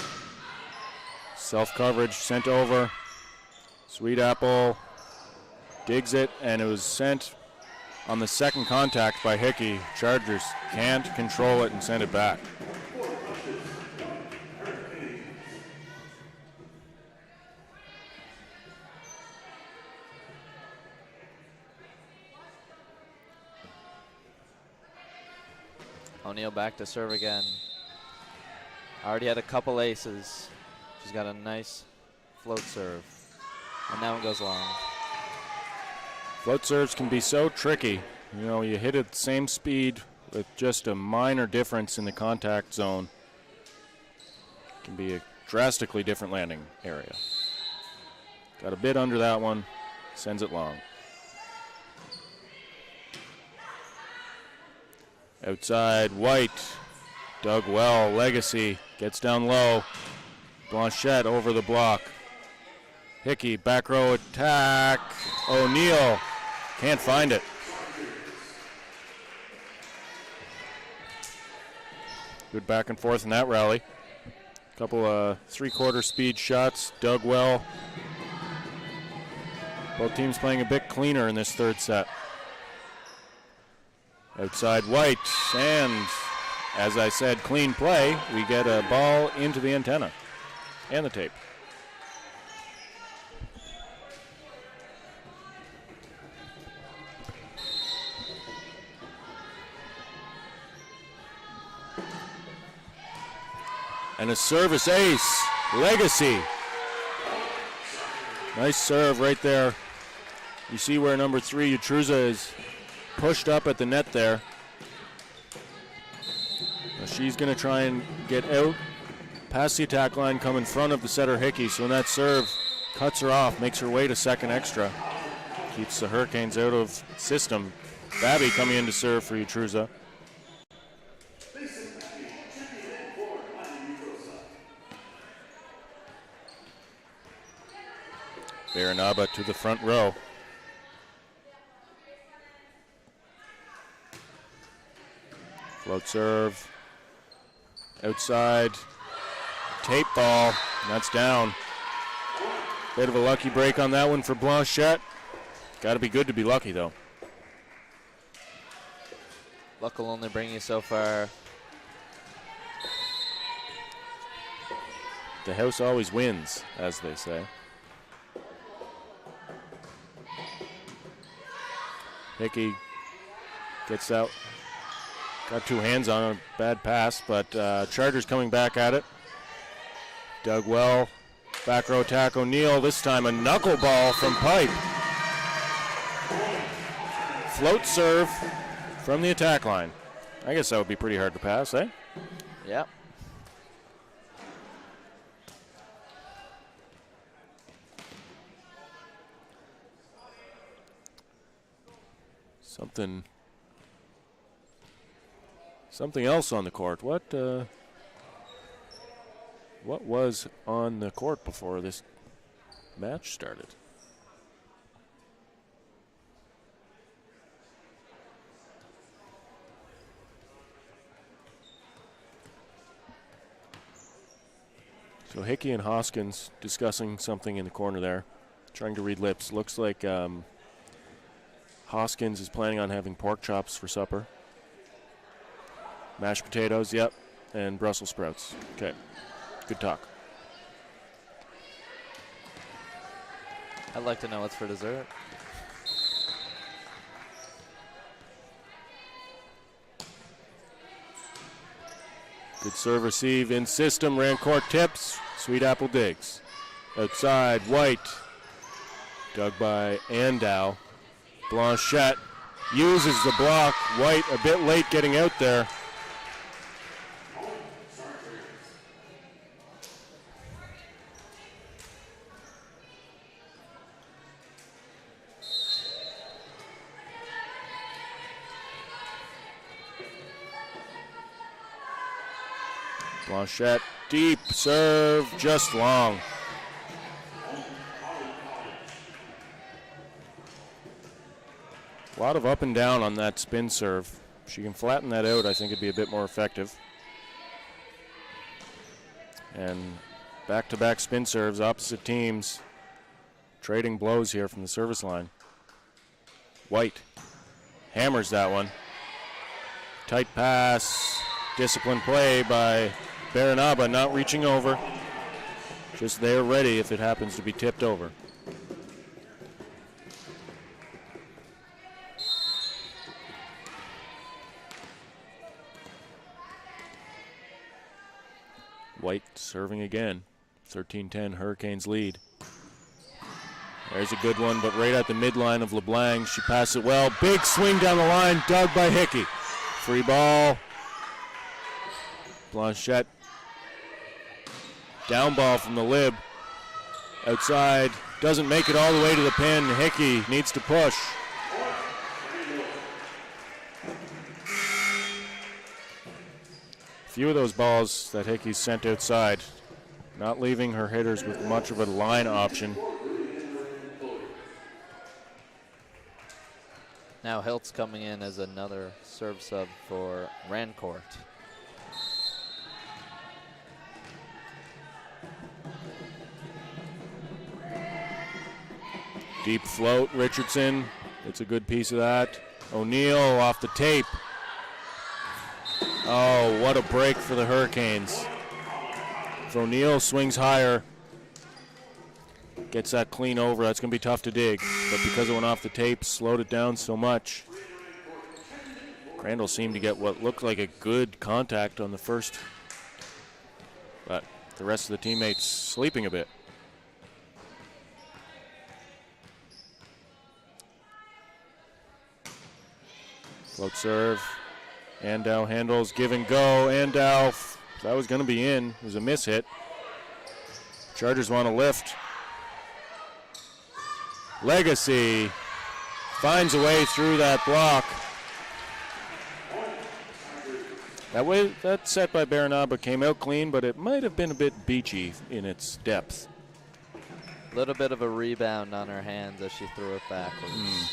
[SPEAKER 1] self-coverage, sent over. Sweet Apple digs it, and it was sent on the second contact by Hickey. Chargers can't control it and send it back.
[SPEAKER 2] O'Neill back to serve again. Already had a couple aces. She's got a nice float serve. And that one goes long.
[SPEAKER 1] Float serves can be so tricky. You know, you hit it at the same speed with just a minor difference in the contact zone. It can be a drastically different landing area. Got a bit under that one, sends it long. Outside, White, dug well, Legacy gets down low. Blanchette over the block. Hickey, back row attack. O'Neill can't find it. Good back and forth in that rally. Couple three-quarter speed shots, dug well. Both teams playing a bit cleaner in this third set. Outside White, and as I said, clean play. We get a ball into the antenna and the tape. And a service ace, Legacy. Nice serve right there. You see where number 3, Utruza, is pushed up at the net there. Now she's going to try and get out past the attack line, come in front of the setter Hickey. So when that serve cuts her off, makes her wait a second extra. Keeps the Hurricanes out of system. Babby coming in to serve for Utruza. Baranaba to the front row. Float serve. Outside. Tape ball. That's down. Bit of a lucky break on that one for Blanchette. Got to be good to be lucky, though.
[SPEAKER 2] Luck will only bring you so far.
[SPEAKER 1] The house always wins, as they say. Hickey gets out. Got two hands on a bad pass, but Chargers coming back at it. Dug well. Back row attack, O'Neill. This time a knuckleball from Pipe. Float serve from the attack line. I guess that would be pretty hard to pass, eh?
[SPEAKER 2] Yep.
[SPEAKER 1] Something else on the court. What was on the court before this match started? So Hickey and Hoskins discussing something in the corner there, trying to read lips. Looks like Hoskins is planning on having pork chops for supper. Mashed potatoes, yep, and Brussels sprouts. Okay, good talk.
[SPEAKER 2] I'd like to know what's for dessert.
[SPEAKER 1] Good serve receive in system, Rancourt tips, Sweet Apple digs. Outside, White, dug by Andow. Blanchette uses the block. White a bit late getting out there. Blanchette, deep serve, just long. A lot of up and down on that spin serve. If she can flatten that out, I think it'd be a bit more effective. And back-to-back spin serves, opposite teams. trading blows here from the service line. White hammers that one. Tight pass. Disciplined play by Baranaba, not reaching over. Just there ready if it happens to be tipped over. White serving again. 13-10 Hurricanes lead. There's a good one, but right at the midline of LeBlanc. She passed it well. Big swing down the line, dug by Hickey. Free ball. Blanchette. Down ball from the lib. Outside. Doesn't make it all the way to the pin. Hickey needs to push. Few of those balls that Hickey sent outside, not leaving her hitters with much of a line option.
[SPEAKER 2] Now Hiltz coming in as another serve sub for Rancourt.
[SPEAKER 1] Deep float, Richardson. It's a good piece of that. O'Neill off the tape. Oh, what a break for the Hurricanes. If O'Neill swings higher, gets that clean over, that's going to be tough to dig. But because it went off the tape, slowed it down so much. Crandall seemed to get what looked like a good contact on the first. But the rest of the teammates sleeping a bit. Float serve. Andow handles, give and go. Andow, that was going to be in. It was a miss hit. Chargers want to lift. Legacy finds a way through that block. That set by Baranaba came out clean, but it might have been a bit beachy in its depth.
[SPEAKER 2] A little bit of a rebound on her hands as she threw it backwards.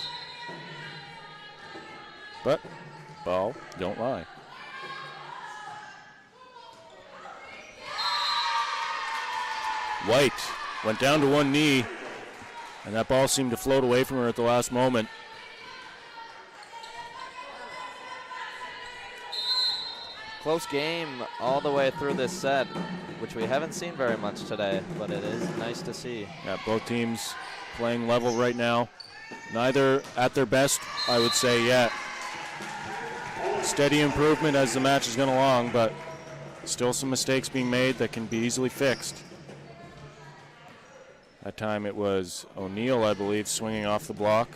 [SPEAKER 1] But ball don't lie. White went down to one knee, and that ball seemed to float away from her at the last moment.
[SPEAKER 2] Close game all the way through this set, which we haven't seen very much today, but it is nice to see.
[SPEAKER 1] Yeah, both teams playing level right now. Neither at their best, I would say, yet. Steady improvement as the match is going along, but still some mistakes being made that can be easily fixed. That time it was O'Neill, I believe, swinging off the block.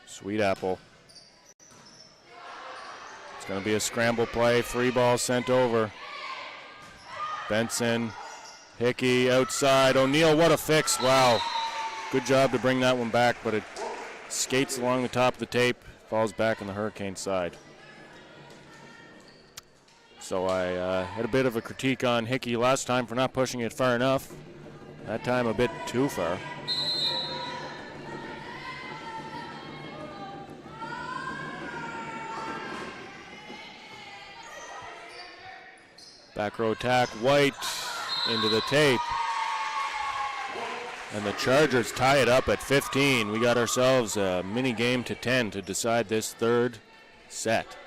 [SPEAKER 1] Sweet Apple. It's going to be a scramble play. Free ball sent over. Benson. Hickey outside. O'Neill, what a fix. Wow. Good job to bring that one back, but it skates along the top of the tape, falls back on the Hurricane side. So I had a bit of a critique on Hickey last time for not pushing it far enough. That time a bit too far. Back row attack, White into the tape. And the Chargers tie it up at 15. We got ourselves a mini game to 10 to decide this third set.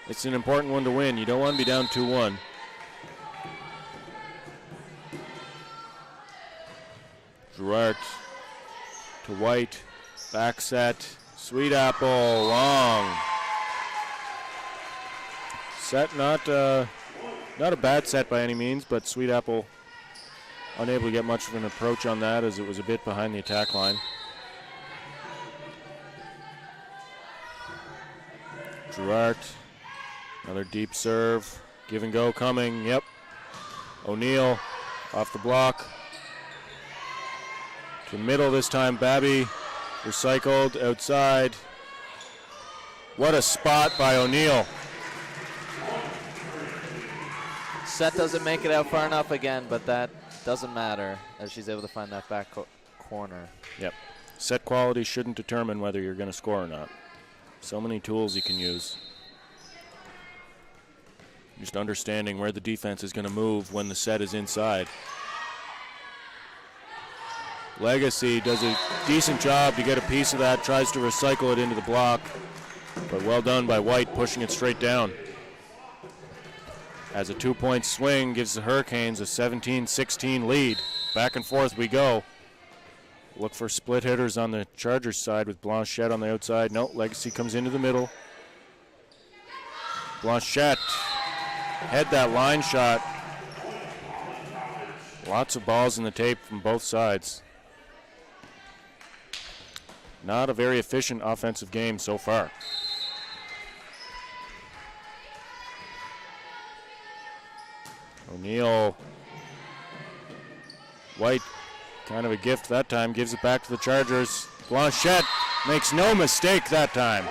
[SPEAKER 1] It's an important one to win. You don't want to be down 2-1. Gerard to White. Back set. Sweet Apple. Long. Set not a bad set by any means, but Sweet Apple unable to get much of an approach on that as it was a bit behind the attack line. Gerard, another deep serve. Give and go coming, yep. O'Neill off the block. To the middle this time, Babby. Recycled outside. What a spot by O'Neill.
[SPEAKER 2] Set doesn't make it out far enough again, but that doesn't matter as she's able to find that back corner.
[SPEAKER 1] Yep. Set quality shouldn't determine whether you're going to score or not. So many tools you can use. Just understanding where the defense is going to move when the set is inside. Legacy does a decent job to get a piece of that, tries to recycle it into the block, but well done by White pushing it straight down. As a 2-point swing gives the Hurricanes a 17-16 lead. Back and forth we go. Look for split hitters on the Chargers side with Blanchette on the outside. No, Legacy comes into the middle. Blanchette had that line shot. Lots of balls in the tape from both sides. Not a very efficient offensive game so far. O'Neal, White, kind of a gift that time, gives it back to the Chargers. Blanchette makes no mistake that time.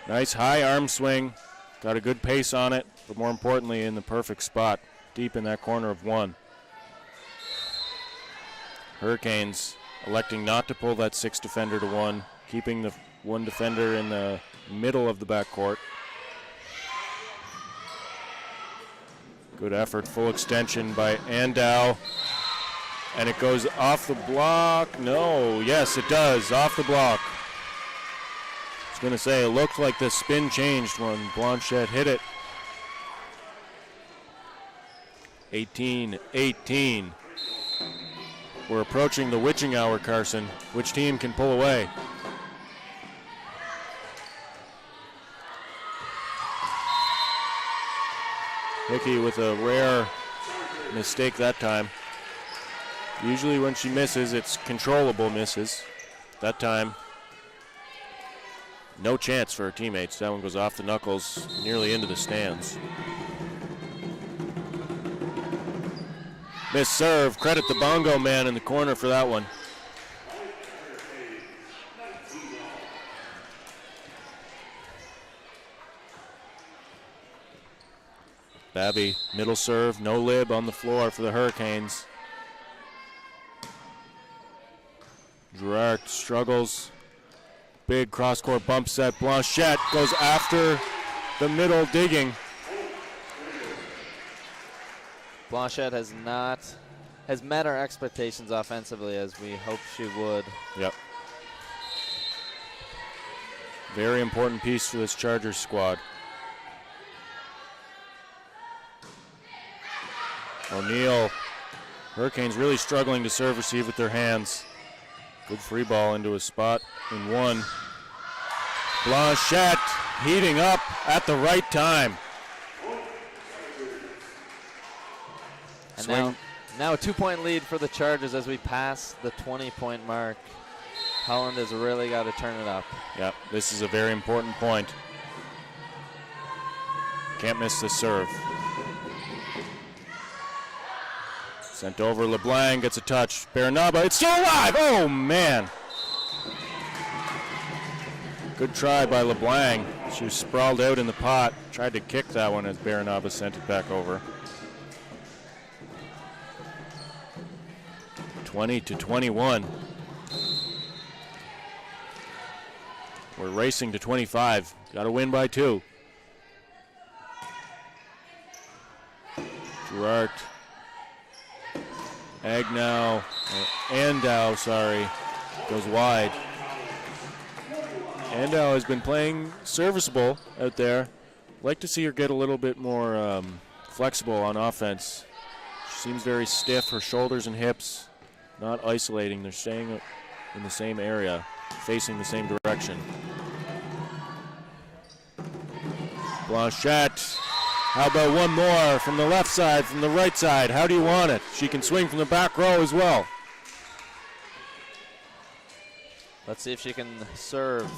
[SPEAKER 1] Nice high arm swing, got a good pace on it, but more importantly in the perfect spot, deep in that corner of one. Hurricanes electing not to pull that 6 defender to 1, keeping the 1 defender in the middle of the backcourt. Good effort, full extension by Andow. And it goes off the block. No, yes, it does, off the block. I was going to say, it looked like the spin changed when Blanchette hit it. 18-18. We're approaching the witching hour, Carson. Which team can pull away? Hickey with a rare mistake that time. Usually when she misses, it's controllable misses. That time, no chance for her teammates. That one goes off the knuckles, nearly into the stands. Miss serve, credit the bongo man in the corner for that one. Babby, middle serve, no lib on the floor for the Hurricanes. Girard struggles. Big cross-court bump set. Blanchette goes after the middle digging.
[SPEAKER 2] Blanchette has met our expectations offensively as we hoped she would.
[SPEAKER 1] Yep. Very important piece for this Chargers squad. O'Neal, Hurricanes really struggling to serve receive with their hands. Good free ball into a spot in one. Blanchette heating up at the right time.
[SPEAKER 2] And now a 2-point lead for the Chargers as we pass the 20-point mark. Holland has really got to turn it up.
[SPEAKER 1] Yep, this is a very important point. Can't miss the serve. Sent over, LeBlanc gets a touch. Baranaba, it's still alive! Oh, man! Good try by LeBlanc. She was sprawled out in the pot. Tried to kick that one as Baranaba sent it back over. 20-21. We're racing to 25. Got to win by 2. Girard. Andow, goes wide. Andow has been playing serviceable out there. Like to see her get a little bit more flexible on offense. She seems very stiff, her shoulders and hips not isolating. They're staying in the same area, facing the same direction. Blanchette. How about one more from the left side, from the right side? How do you want it? She can swing from the back row as well.
[SPEAKER 2] Let's see if she can serve.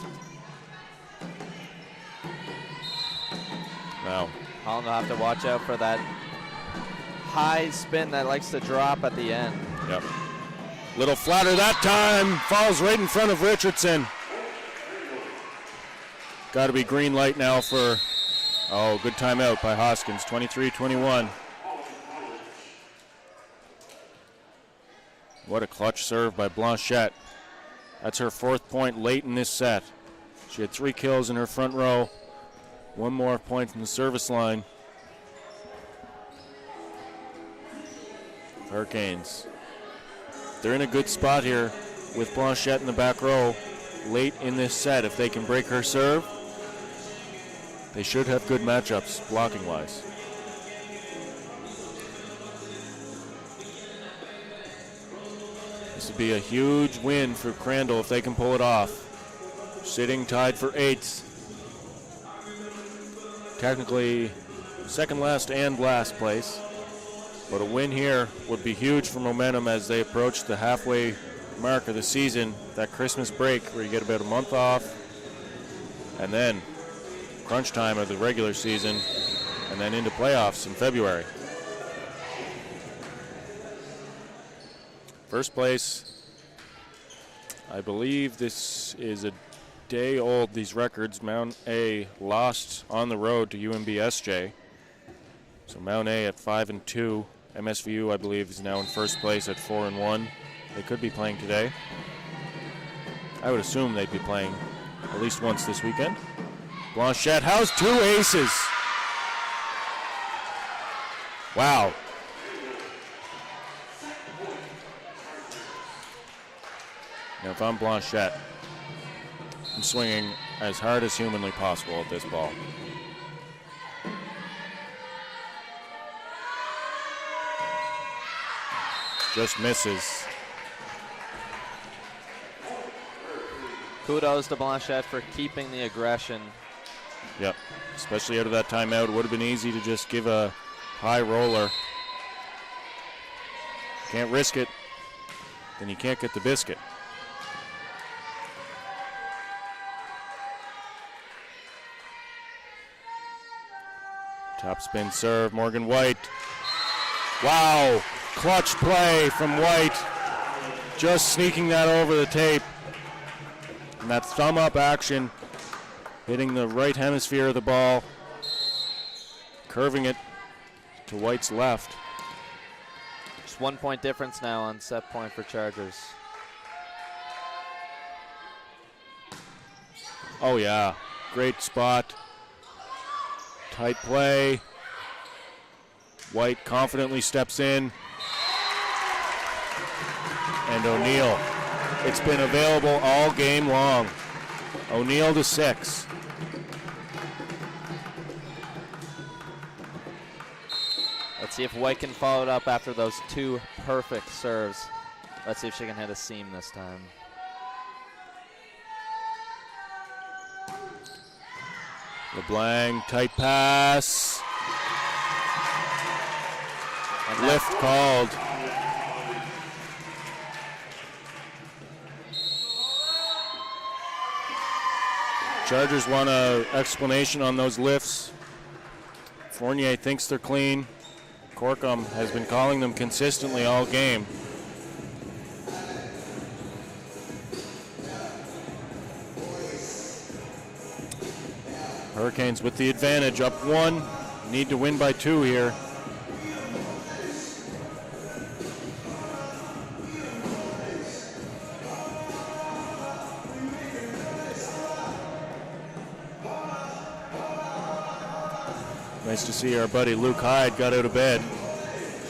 [SPEAKER 1] Wow.
[SPEAKER 2] Holland will have to watch out for that high spin that likes to drop at the end.
[SPEAKER 1] Yep. Little flatter that time. Falls right in front of Richardson. Got to be green light now for... Oh, good timeout by Hoskins, 23-21. What a clutch serve by Blanchette. That's her 4th point late in this set. She had 3 kills in her front row. One more point from the service line. Hurricanes. They're in a good spot here with Blanchette in the back row late in this set. If they can break her serve, they should have good matchups blocking-wise. This would be a huge win for Crandall if they can pull it off. Sitting tied for 8th. Technically second last and last place. But a win here would be huge for momentum as they approach the halfway mark of the season, that Christmas break where you get about a month off, and then crunch time of the regular season, and then into playoffs in February. First place, I believe this is a day old, these records. Mount A lost on the road to UMBSJ. So Mount A at 5-2. MSVU, I believe, is now in first place at 4-1. They could be playing today. I would assume they'd be playing at least once this weekend. Blanchette House, 2 aces. Wow. Now, if I'm Blanchette, I'm swinging as hard as humanly possible at this ball. Just misses.
[SPEAKER 2] Kudos to Blanchette for keeping the aggression.
[SPEAKER 1] Yep, especially out of that timeout. It would have been easy to just give a high roller. Can't risk it, then you can't get the biscuit. Top spin serve, Morgan White. Wow, clutch play from White. Just sneaking that over the tape. And that thumb up action, hitting the right hemisphere of the ball, curving it to White's left.
[SPEAKER 2] Just 1 point difference now on set point for Chargers.
[SPEAKER 1] Oh yeah, great spot. Tight play. White confidently steps in. And O'Neill. It's been available all game long. O'Neill to 6.
[SPEAKER 2] Let's see if White can follow it up after those 2 perfect serves. Let's see if she can hit a seam this time.
[SPEAKER 1] LeBlanc, tight pass. And lift called. Chargers want an explanation on those lifts. Fournier thinks they're clean. Corkum has been calling them consistently all game. Hurricanes with the advantage, up 1. Need to win by 2 here. Nice to see our buddy Luke Hyde got out of bed,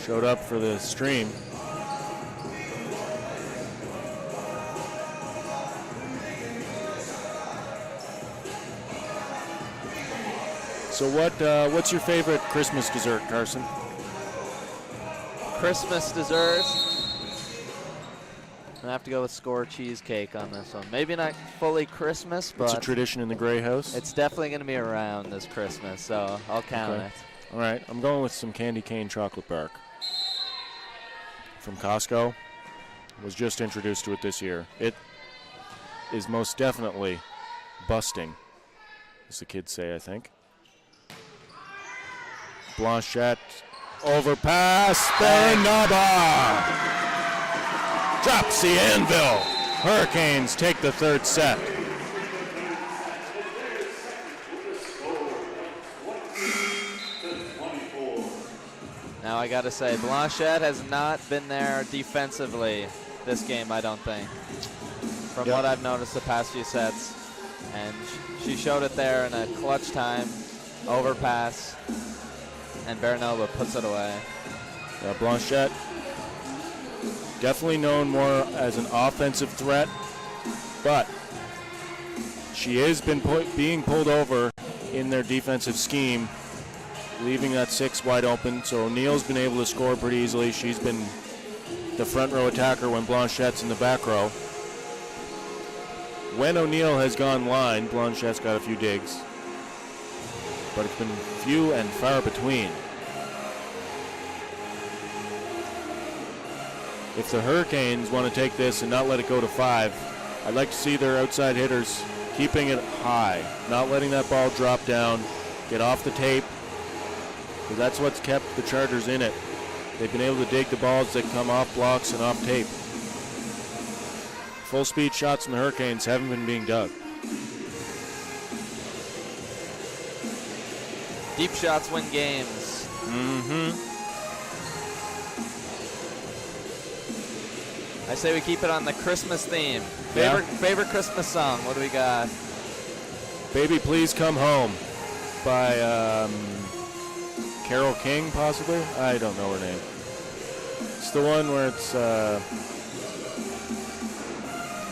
[SPEAKER 1] showed up for the stream. So what's your favorite Christmas dessert, Carson?
[SPEAKER 2] Christmas dessert. I'm gonna have to go with score cheesecake on this one. Maybe not fully Christmas, but
[SPEAKER 1] it's a tradition in the Gray House.
[SPEAKER 2] It's definitely gonna be around this Christmas, so I'll count it.
[SPEAKER 1] All right, I'm going with some candy cane chocolate bark from Costco. Was just introduced to it this year. It is most definitely busting, as the kids say, I think. Blanchette, overpass, Bernaba! Drops the anvil. Hurricanes take the 3rd set.
[SPEAKER 2] Now I gotta say, Blanchette has not been there defensively this game, I don't think. From what I've noticed the past few sets. And she showed it there in a clutch time. overpass, and Baranova puts it away.
[SPEAKER 1] Blanchette, definitely known more as an offensive threat, but she has been being pulled over in their defensive scheme, leaving that 6 wide open. So O'Neill's been able to score pretty easily. She's been the front row attacker when Blanchette's in the back row. When O'Neill has gone line, Blanchette's got a few digs, but it's been few and far between. If the Hurricanes want to take this and not let it go to 5, I'd like to see their outside hitters keeping it high, not letting that ball drop down, get off the tape, because that's what's kept the Chargers in it. They've been able to dig the balls that come off blocks and off tape. Full speed shots from the Hurricanes haven't been being dug.
[SPEAKER 2] Deep shots win games. I say we keep it on the Christmas theme. Favorite Christmas song, what do we got?
[SPEAKER 1] Baby Please Come Home by Carole King, possibly? I don't know her name. It's the one where it's...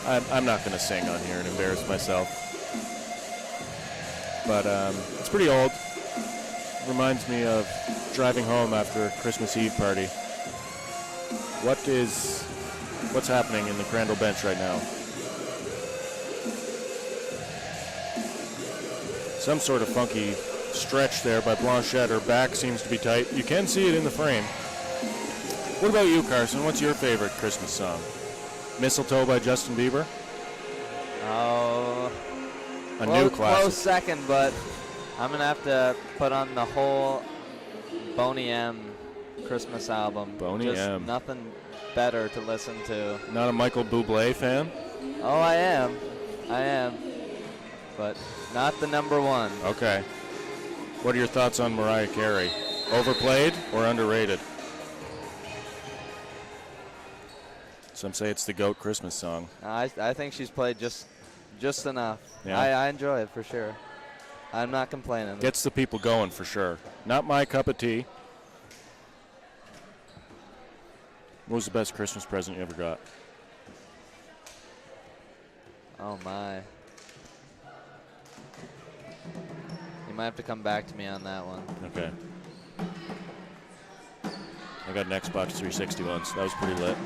[SPEAKER 1] I'm not going to sing on here and embarrass myself. But it's pretty old. Reminds me of driving home after a Christmas Eve party. What's happening in the Crandall bench right now? Some sort of funky stretch there by Blanchette. Her back seems to be tight. You can see it in the frame. What about you, Carson? What's your favorite Christmas song? Mistletoe by Justin Bieber?
[SPEAKER 2] Oh,
[SPEAKER 1] a new classic.
[SPEAKER 2] Close second, but I'm going to have to put on the whole Boney M Christmas album.
[SPEAKER 1] Boney M.
[SPEAKER 2] Nothing better to listen to.
[SPEAKER 1] Not a Michael Bublé fan?
[SPEAKER 2] Oh, I am. But not the number one.
[SPEAKER 1] Okay. What are your thoughts on Mariah Carey? Overplayed or underrated? Some say it's the GOAT Christmas song.
[SPEAKER 2] I think she's played just enough.
[SPEAKER 1] Yeah.
[SPEAKER 2] I enjoy it for sure. I'm not complaining.
[SPEAKER 1] Gets the people going for sure. Not my cup of tea. What was the best Christmas present you ever got?
[SPEAKER 2] Oh, my. You might have to come back to me on that one.
[SPEAKER 1] Okay. I got an Xbox 360 once. That was pretty lit.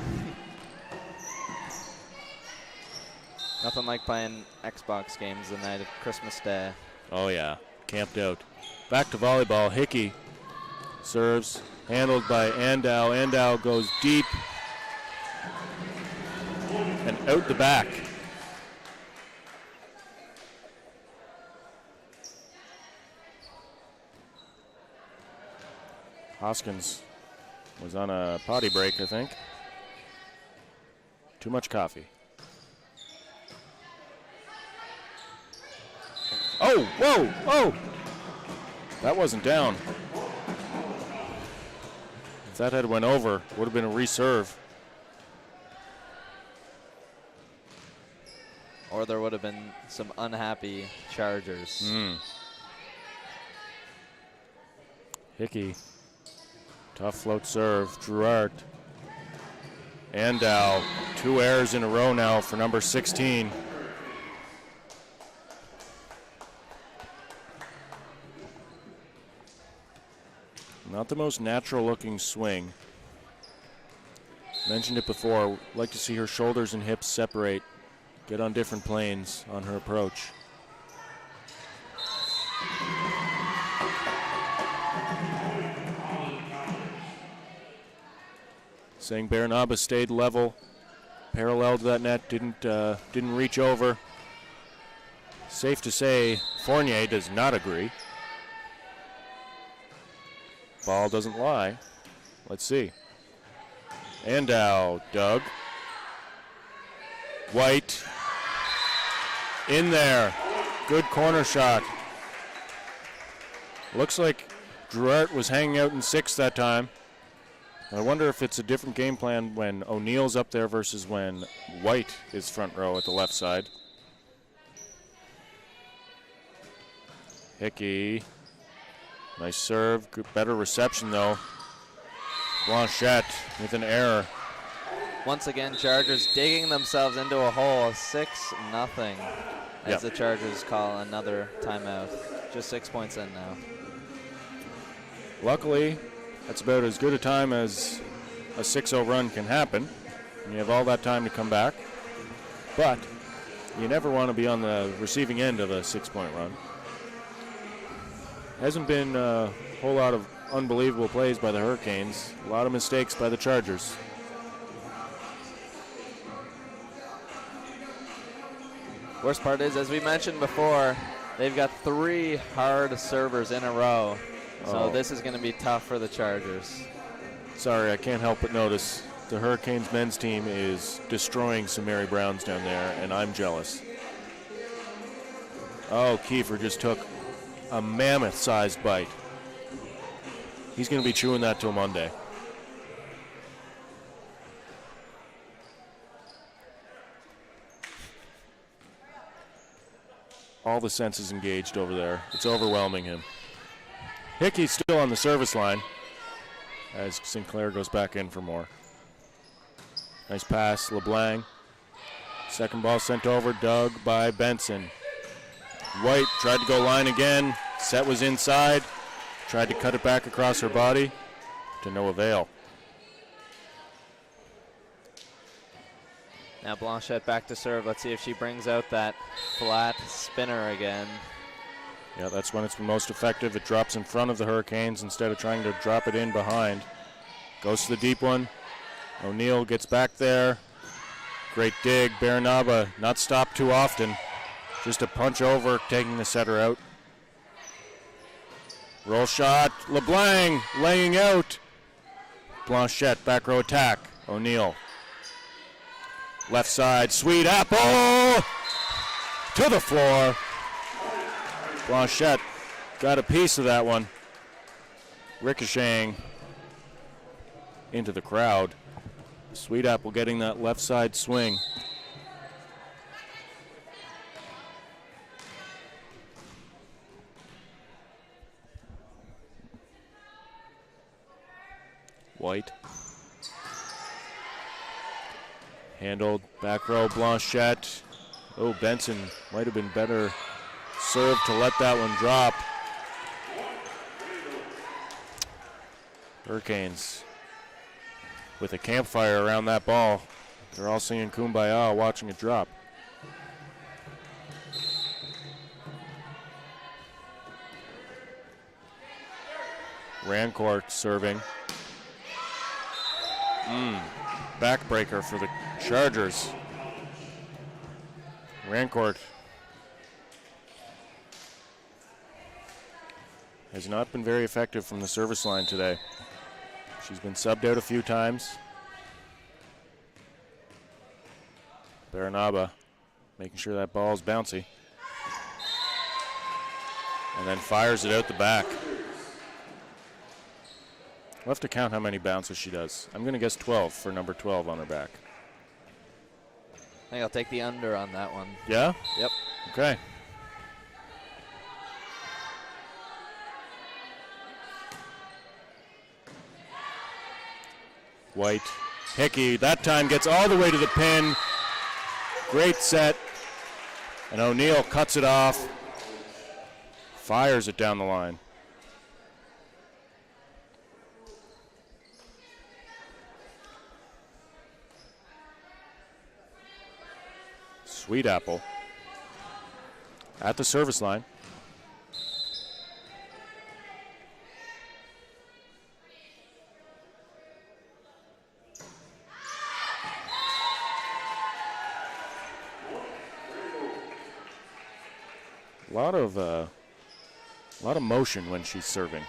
[SPEAKER 2] Nothing like playing Xbox games the night of Christmas Day.
[SPEAKER 1] Oh, yeah. Camped out. Back to volleyball. Hickey serves. Handled by Andow. Andow goes deep and out the back. Hoskins was on a potty break, I think. Too much coffee. Oh, whoa, whoa. That wasn't down. If that had went over, would have been a reserve.
[SPEAKER 2] Or there would have been some unhappy Chargers.
[SPEAKER 1] Hickey. Tough float serve. Druart. Andow. 2 errors in a row now for number 16. Not the most natural looking swing. Mentioned it before. Like to see her shoulders and hips separate. Get on different planes on her approach. Saying Baranaba stayed level, parallel to that net, didn't reach over. Safe to say Fournier does not agree. Ball doesn't lie. Let's see. Andow, Doug. White. In there. Good corner shot. Looks like Druart was hanging out in 6 that time. I wonder if it's a different game plan when O'Neill's up there versus when White is front row at the left side. Hickey Nice serve, good, better reception though. Blanchette with an error.
[SPEAKER 2] Once again, Chargers digging themselves into a hole, 6-0, as the Chargers call another timeout. Just 6 points in now.
[SPEAKER 1] Luckily, that's about as good a time as a 6-0 run can happen. And you have all that time to come back. But you never want to be on the receiving end of a 6-point run. Hasn't been a whole lot of unbelievable plays by the Hurricanes. A lot of mistakes by the Chargers.
[SPEAKER 2] Worst part is, as we mentioned before, they've got 3 hard servers in a row. So this is going to be tough for the Chargers.
[SPEAKER 1] Sorry, I can't help but notice the Hurricanes men's team is destroying some Mary Browns down there, and I'm jealous. Oh, Kiefer just took a mammoth-sized bite. He's going to be chewing that till Monday. All the senses engaged over there. It's overwhelming him. Hickey's still on the service line as Sinclair goes back in for more. Nice pass, LeBlanc. Second ball sent over, dug by Benson. White tried to go line again. Set was inside. Tried to cut it back across her body to no avail.
[SPEAKER 2] Now Blanchette back to serve. Let's see if she brings out that flat spinner again.
[SPEAKER 1] Yeah, that's when it's most effective. It drops in front of the Hurricanes instead of trying to drop it in behind. Goes to the deep one. O'Neill gets back there. Great dig. Baranaba not stopped too often. Just a punch over, taking the setter out. Roll shot. LeBlanc laying out. Blanchette, back row attack. O'Neill. Left side, Sweet Apple to the floor. Blanchette got a piece of that one. Ricocheting into the crowd. Sweet Apple getting that left side swing. White. Handled, back row, Blanchette. Oh, Benson might have been better served to let that one drop. Hurricanes with a campfire around that ball. They're all singing Kumbaya watching it drop. Rancourt serving. Backbreaker for the Chargers. Rancourt has not been very effective from the service line today. She's been subbed out a few times. Baranaba making sure that ball's bouncy. And then fires it out the back. We'll have to count how many bounces she does. I'm going to guess 12 for number 12 on her back.
[SPEAKER 2] I think I'll take the under on that one.
[SPEAKER 1] Yeah?
[SPEAKER 2] Yep.
[SPEAKER 1] Okay. White. Hickey, that time gets all the way to the pin. Great set. And O'Neill cuts it off. Fires it down the line. Sweet Apple at the service line. A lot of motion when she's serving.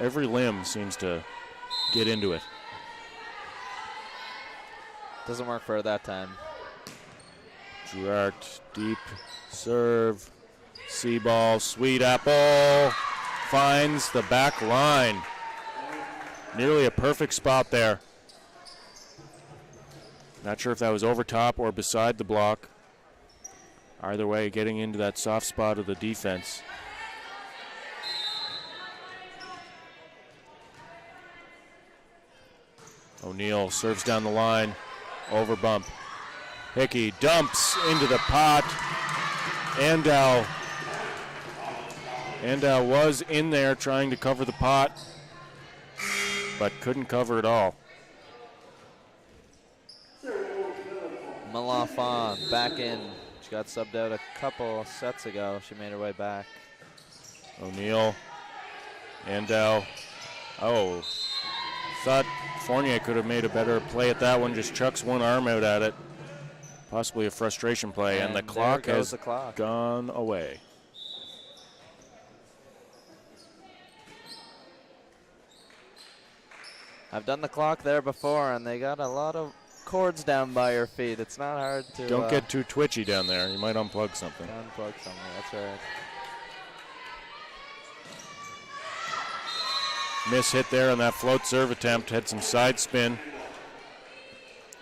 [SPEAKER 1] Every limb seems to get into it.
[SPEAKER 2] Doesn't work for her that time.
[SPEAKER 1] Duarte, deep serve, C-ball, Sweet Apple finds the back line. Nearly a perfect spot there. Not sure if that was over top or beside the block. Either way, getting into that soft spot of the defense. O'Neill serves down the line, over bump. Hickey dumps into the pot. Andow was in there trying to cover the pot, but couldn't cover it all.
[SPEAKER 2] Malafon back in. She got subbed out a couple sets ago. She made her way back.
[SPEAKER 1] O'Neill, Andow. Oh, thought Fournier could have made a better play at that one. Just chucks one arm out at it. Possibly a frustration play, and the clock has gone away.
[SPEAKER 2] I've done the clock there before, and they got a lot of cords down by your feet. It's not hard to...
[SPEAKER 1] Don't get too twitchy down there. You might unplug something.
[SPEAKER 2] Unplug something, that's right.
[SPEAKER 1] Miss hit there on that float serve attempt. Had some side spin.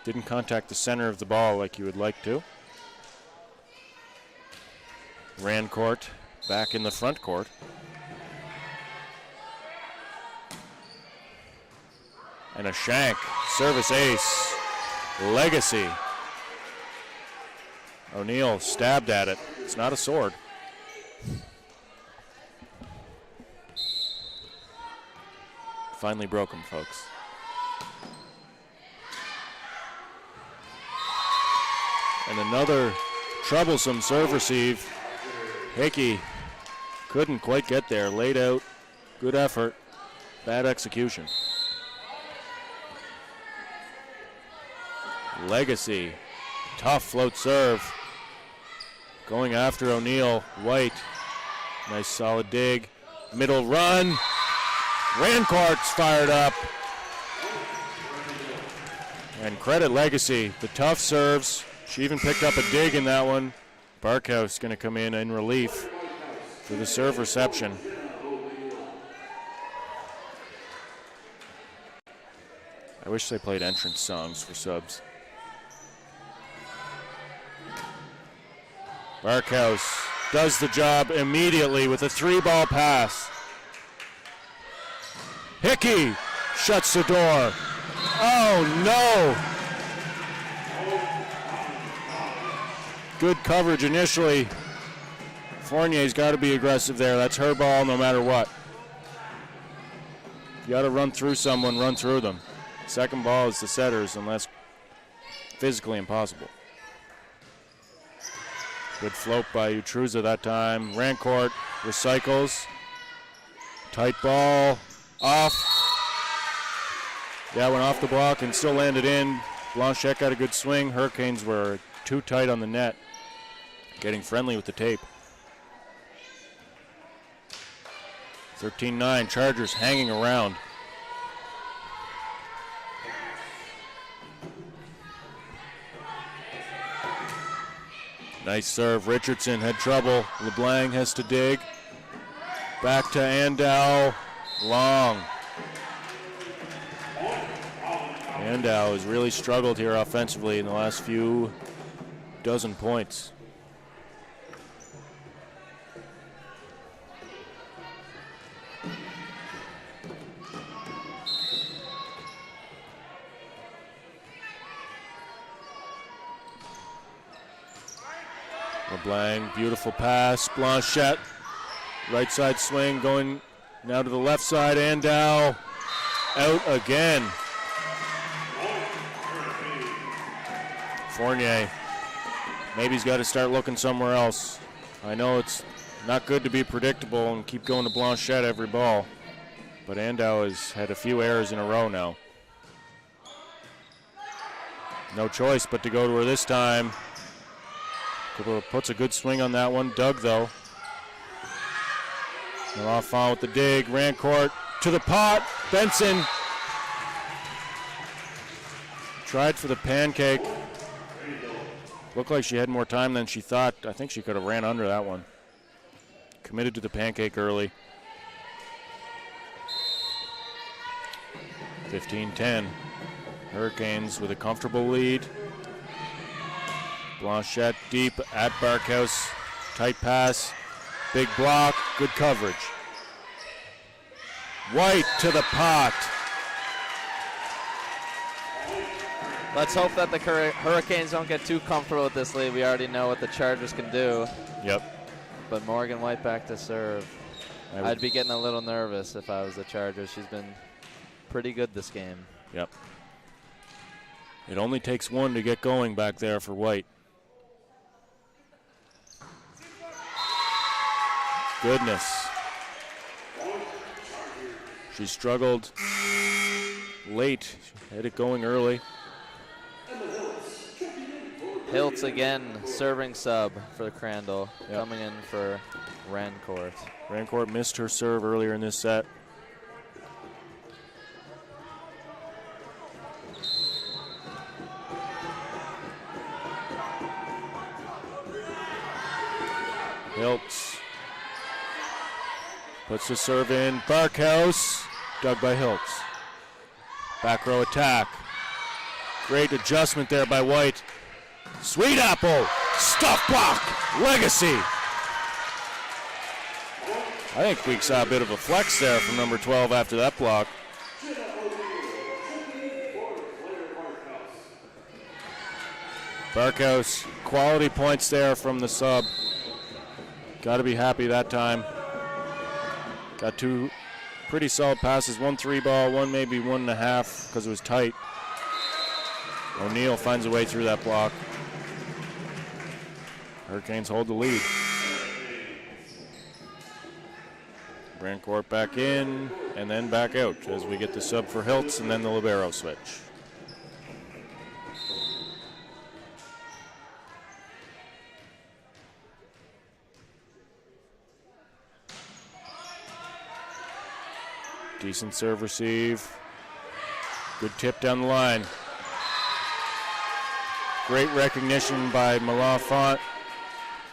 [SPEAKER 1] Didn't contact the center of the ball like you would like to. Rancourt back in the front court. And a shank. Service ace. Legacy. O'Neill stabbed at it. It's not a sword. Finally broke him, folks. And another troublesome serve receive. Hickey couldn't quite get there. Laid out. Good effort. Bad execution. Legacy. Tough float serve. Going after O'Neill. White. Nice solid dig. Middle run. Rancourt's fired up. And credit Legacy. The tough serves. She even picked up a dig in that one. Barkhouse going to come in relief for the serve reception. I wish they played entrance songs for subs. Barkhouse does the job immediately with a 3-ball pass. Hickey shuts the door. Oh no! Good coverage initially. Fournier's got to be aggressive there. That's her ball no matter what. You got to run through someone, run through them. Second ball is the setters unless physically impossible. Good float by Utruza that time. Rancourt recycles. Tight ball. Off. Yeah, went off the block and still landed in. Blanchette got a good swing. Hurricanes were too tight on the net. Getting friendly with the tape. 13-9, Chargers hanging around. Nice serve. Richardson had trouble. LeBlanc has to dig. Back to Andow. Long. Andow has really struggled here offensively in the last few dozen points. LeBlanc, beautiful pass. Blanchette, right side swing going now to the left side. Andow out again. Fournier, maybe he's got to start looking somewhere else. I know it's not good to be predictable and keep going to Blanchette every ball, but Andow has had a few errors in a row now. No choice but to go to her this time. Puts a good swing on that one. Doug, though. And off on with the dig. Rancourt to the pot. Benson tried for the pancake. Looked like she had more time than she thought. I think she could have ran under that one. Committed to the pancake early. 15-10. Hurricanes with a comfortable lead. Blanchette deep at Barkhouse. Tight pass. Big block. Good coverage. White to the pot.
[SPEAKER 2] Let's hope that the Hurricanes don't get too comfortable with this lead. We already know what the Chargers can do.
[SPEAKER 1] Yep.
[SPEAKER 2] But Morgan White back to serve. I'd be getting a little nervous if I was the Chargers. She's been pretty good this game.
[SPEAKER 1] Yep. It only takes one to get going back there for White. Goodness. She struggled late. She had it going early.
[SPEAKER 2] Hiltz again, serving sub for Crandall, coming in for Rancourt.
[SPEAKER 1] Rancourt missed her serve earlier in this set. Hiltz puts the serve in. Barkhouse, dug by Hiltz. Back row attack. Great adjustment there by White. Sweet Apple, stuff block, Legacy. I think we saw a bit of a flex there from number 12 after that block. Barkhouse, quality points there from the sub. Got to be happy that time. Got two pretty solid passes, one 3-ball, one maybe 1.5 because it was tight. O'Neal finds a way through that block. Hurricanes hold the lead. Rancourt back in and then back out as we get the sub for Hiltz and then the libero switch. Decent serve receive. Good tip down the line. Great recognition by Malafont.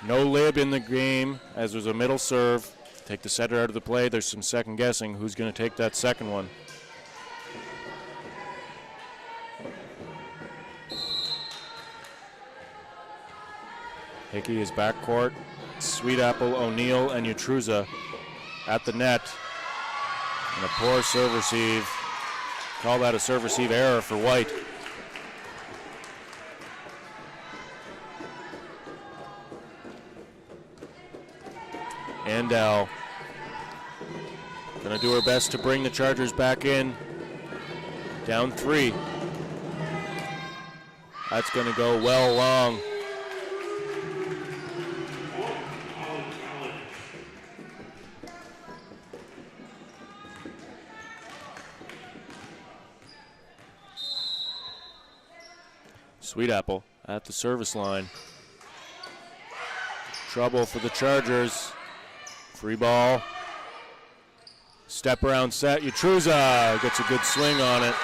[SPEAKER 1] No lib in the game as there's a middle serve. Take the setter out of the play. There's some second guessing. Who's going to take that second one? Hickey is backcourt. Sweet Apple, O'Neal, and Utruza at the net. And a poor serve receive. Call that a serve receive error for White. Andal going to do her best to bring the Chargers back in. Down 3. That's going to go well long. Sweet Apple at the service line. Trouble for the Chargers. Free ball. Step around set. Utruza gets a good swing on it.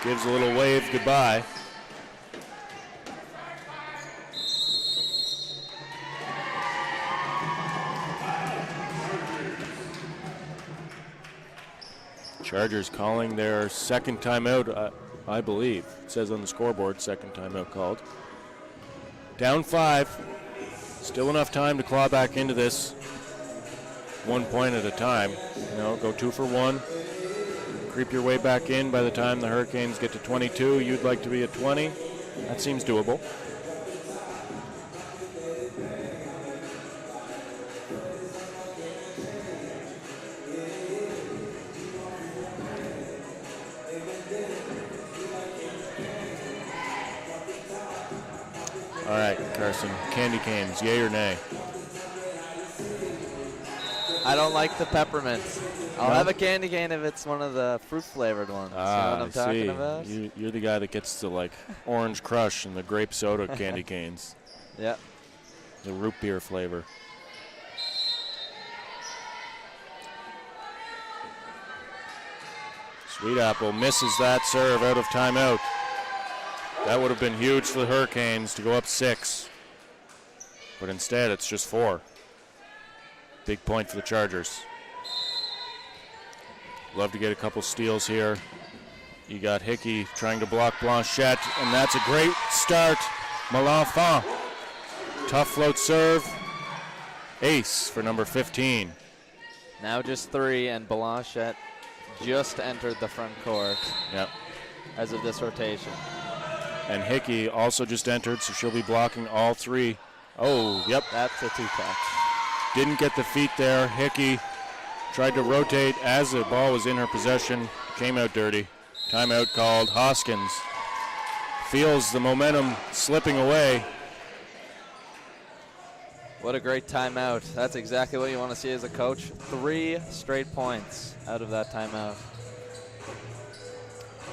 [SPEAKER 1] Gives a little wave goodbye. Chargers calling their second timeout, I believe. It says on the scoreboard, second timeout called. Down 5. Still enough time to claw back into this 1 point at a time. You know, go 2 for 1. Creep your way back in by the time the Hurricanes get to 22. You'd like to be at 20. That seems doable. All right, Carson, candy canes, yay or nay?
[SPEAKER 2] I don't like the peppermint. I'll have a candy cane if it's one of the fruit-flavored ones. You know what I'm talking about?
[SPEAKER 1] You're the guy that gets the, like, orange crush and the grape soda candy canes.
[SPEAKER 2] Yeah.
[SPEAKER 1] The root beer flavor. Sweet Apple misses that serve out of timeout. That would have been huge for the Hurricanes to go up 6. But instead, it's just 4. Big point for the Chargers. Love to get a couple steals here. You got Hickey trying to block Blanchette, and that's a great start. Malenfant. Tough float serve. Ace for number 15.
[SPEAKER 2] Now just 3, and Blanchette just entered the front court.
[SPEAKER 1] Yep.
[SPEAKER 2] as of this rotation.
[SPEAKER 1] And Hickey also just entered, so she'll be blocking all 3. Oh, yep.
[SPEAKER 2] That's a 2-touch.
[SPEAKER 1] Didn't get the feet there. Hickey tried to rotate as the ball was in her possession. Came out dirty. Timeout called. Hoskins feels the momentum slipping away.
[SPEAKER 2] What a great timeout. That's exactly what you want to see as a coach. 3 straight points out of that timeout.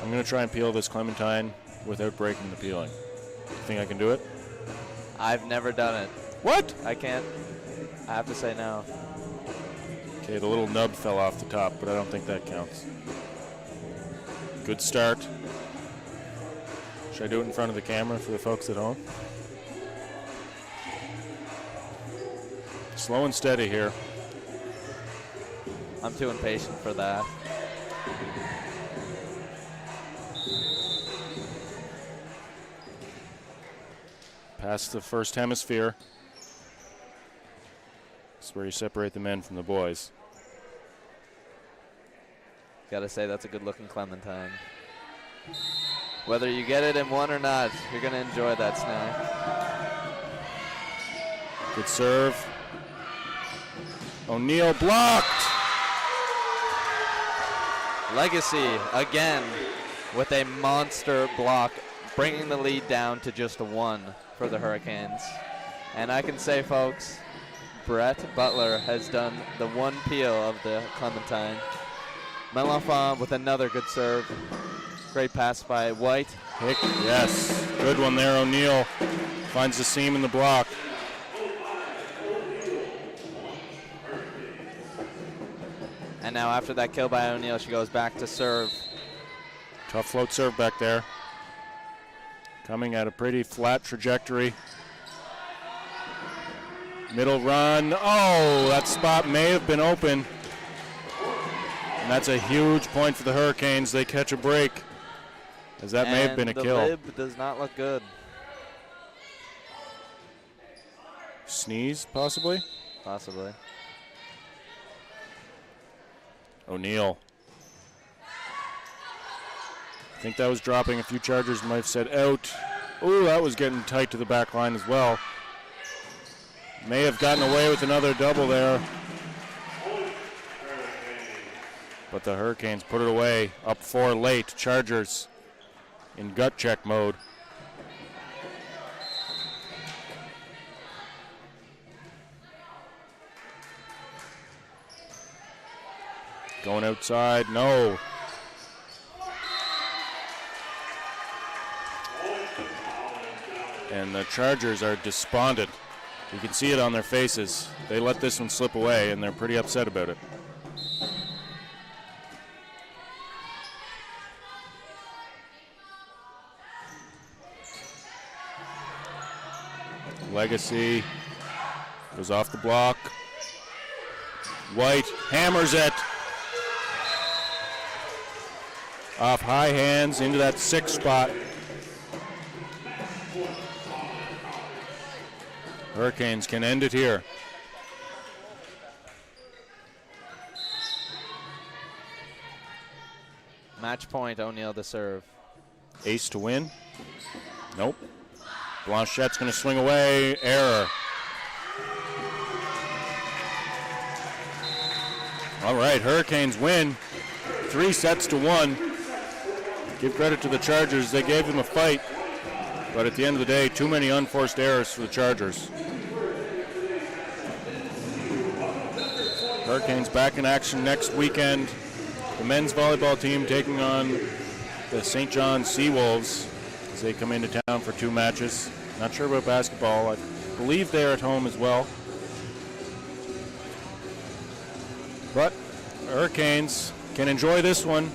[SPEAKER 1] I'm going to try and peel this clementine without breaking the peeling. You think I can do it?
[SPEAKER 2] I've never done it.
[SPEAKER 1] What?
[SPEAKER 2] I can't. I have to say no.
[SPEAKER 1] Okay, the little nub fell off the top, but I don't think that counts. Good start. Should I do it in front of the camera for the folks at home? Slow and steady here.
[SPEAKER 2] I'm too impatient for that.
[SPEAKER 1] Past the first hemisphere. That's where you separate the men from the boys.
[SPEAKER 2] Gotta say, that's a good looking clementine. Whether you get it in one or not, you're gonna enjoy that snack.
[SPEAKER 1] Good serve. O'Neal blocked.
[SPEAKER 2] Legacy again with a monster block, bringing the lead down to just a 1 for the Hurricanes. And I can say, folks, Brett Butler has done the one peel of the clementine. Melanfon with another good serve. Great pass by White.
[SPEAKER 1] Hick, yes. Good one there, O'Neal. Finds the seam in the block.
[SPEAKER 2] And now after that kill by O'Neal, she goes back to serve.
[SPEAKER 1] Tough float serve back there. Coming at a pretty flat trajectory. Middle run. Oh, that spot may have been open. And that's a huge point for the Hurricanes. They catch a break, as that may have been a kill.
[SPEAKER 2] The lib does not look good.
[SPEAKER 1] Sneeze, possibly?
[SPEAKER 2] Possibly.
[SPEAKER 1] O'Neal. I think that was dropping. A few Chargers might have said out. Ooh, that was getting tight to the back line as well. May have gotten away with another double there. But the Hurricanes put it away. Up 4 late. Chargers in gut check mode. Going outside, no. And the Chargers are despondent. You can see it on their faces. They let this one slip away, and they're pretty upset about it. Legacy goes off the block. White hammers it. Off high hands into that 6 spot. Hurricanes can end it here.
[SPEAKER 2] Match point, O'Neal to serve.
[SPEAKER 1] Ace to win. Nope. Blanchette's going to swing away. Error. All right, Hurricanes win 3-1. Give credit to the Chargers. They gave them a fight. But at the end of the day, too many unforced errors for the Chargers. Hurricanes back in action next weekend. The men's volleyball team taking on the St. John Seawolves as they come into town for 2 matches. Not sure about basketball. I believe they're at home as well. But Hurricanes can enjoy this one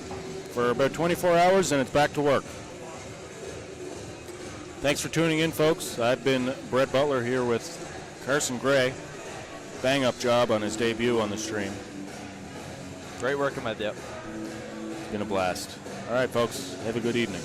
[SPEAKER 1] for about 24 hours and it's back to work. Thanks for tuning in, folks. I've been Brett Butler here with Carson Gray. Bang-up job on his debut on the stream.
[SPEAKER 2] Great working with you.
[SPEAKER 1] It's been a blast. All right, folks, have a good evening.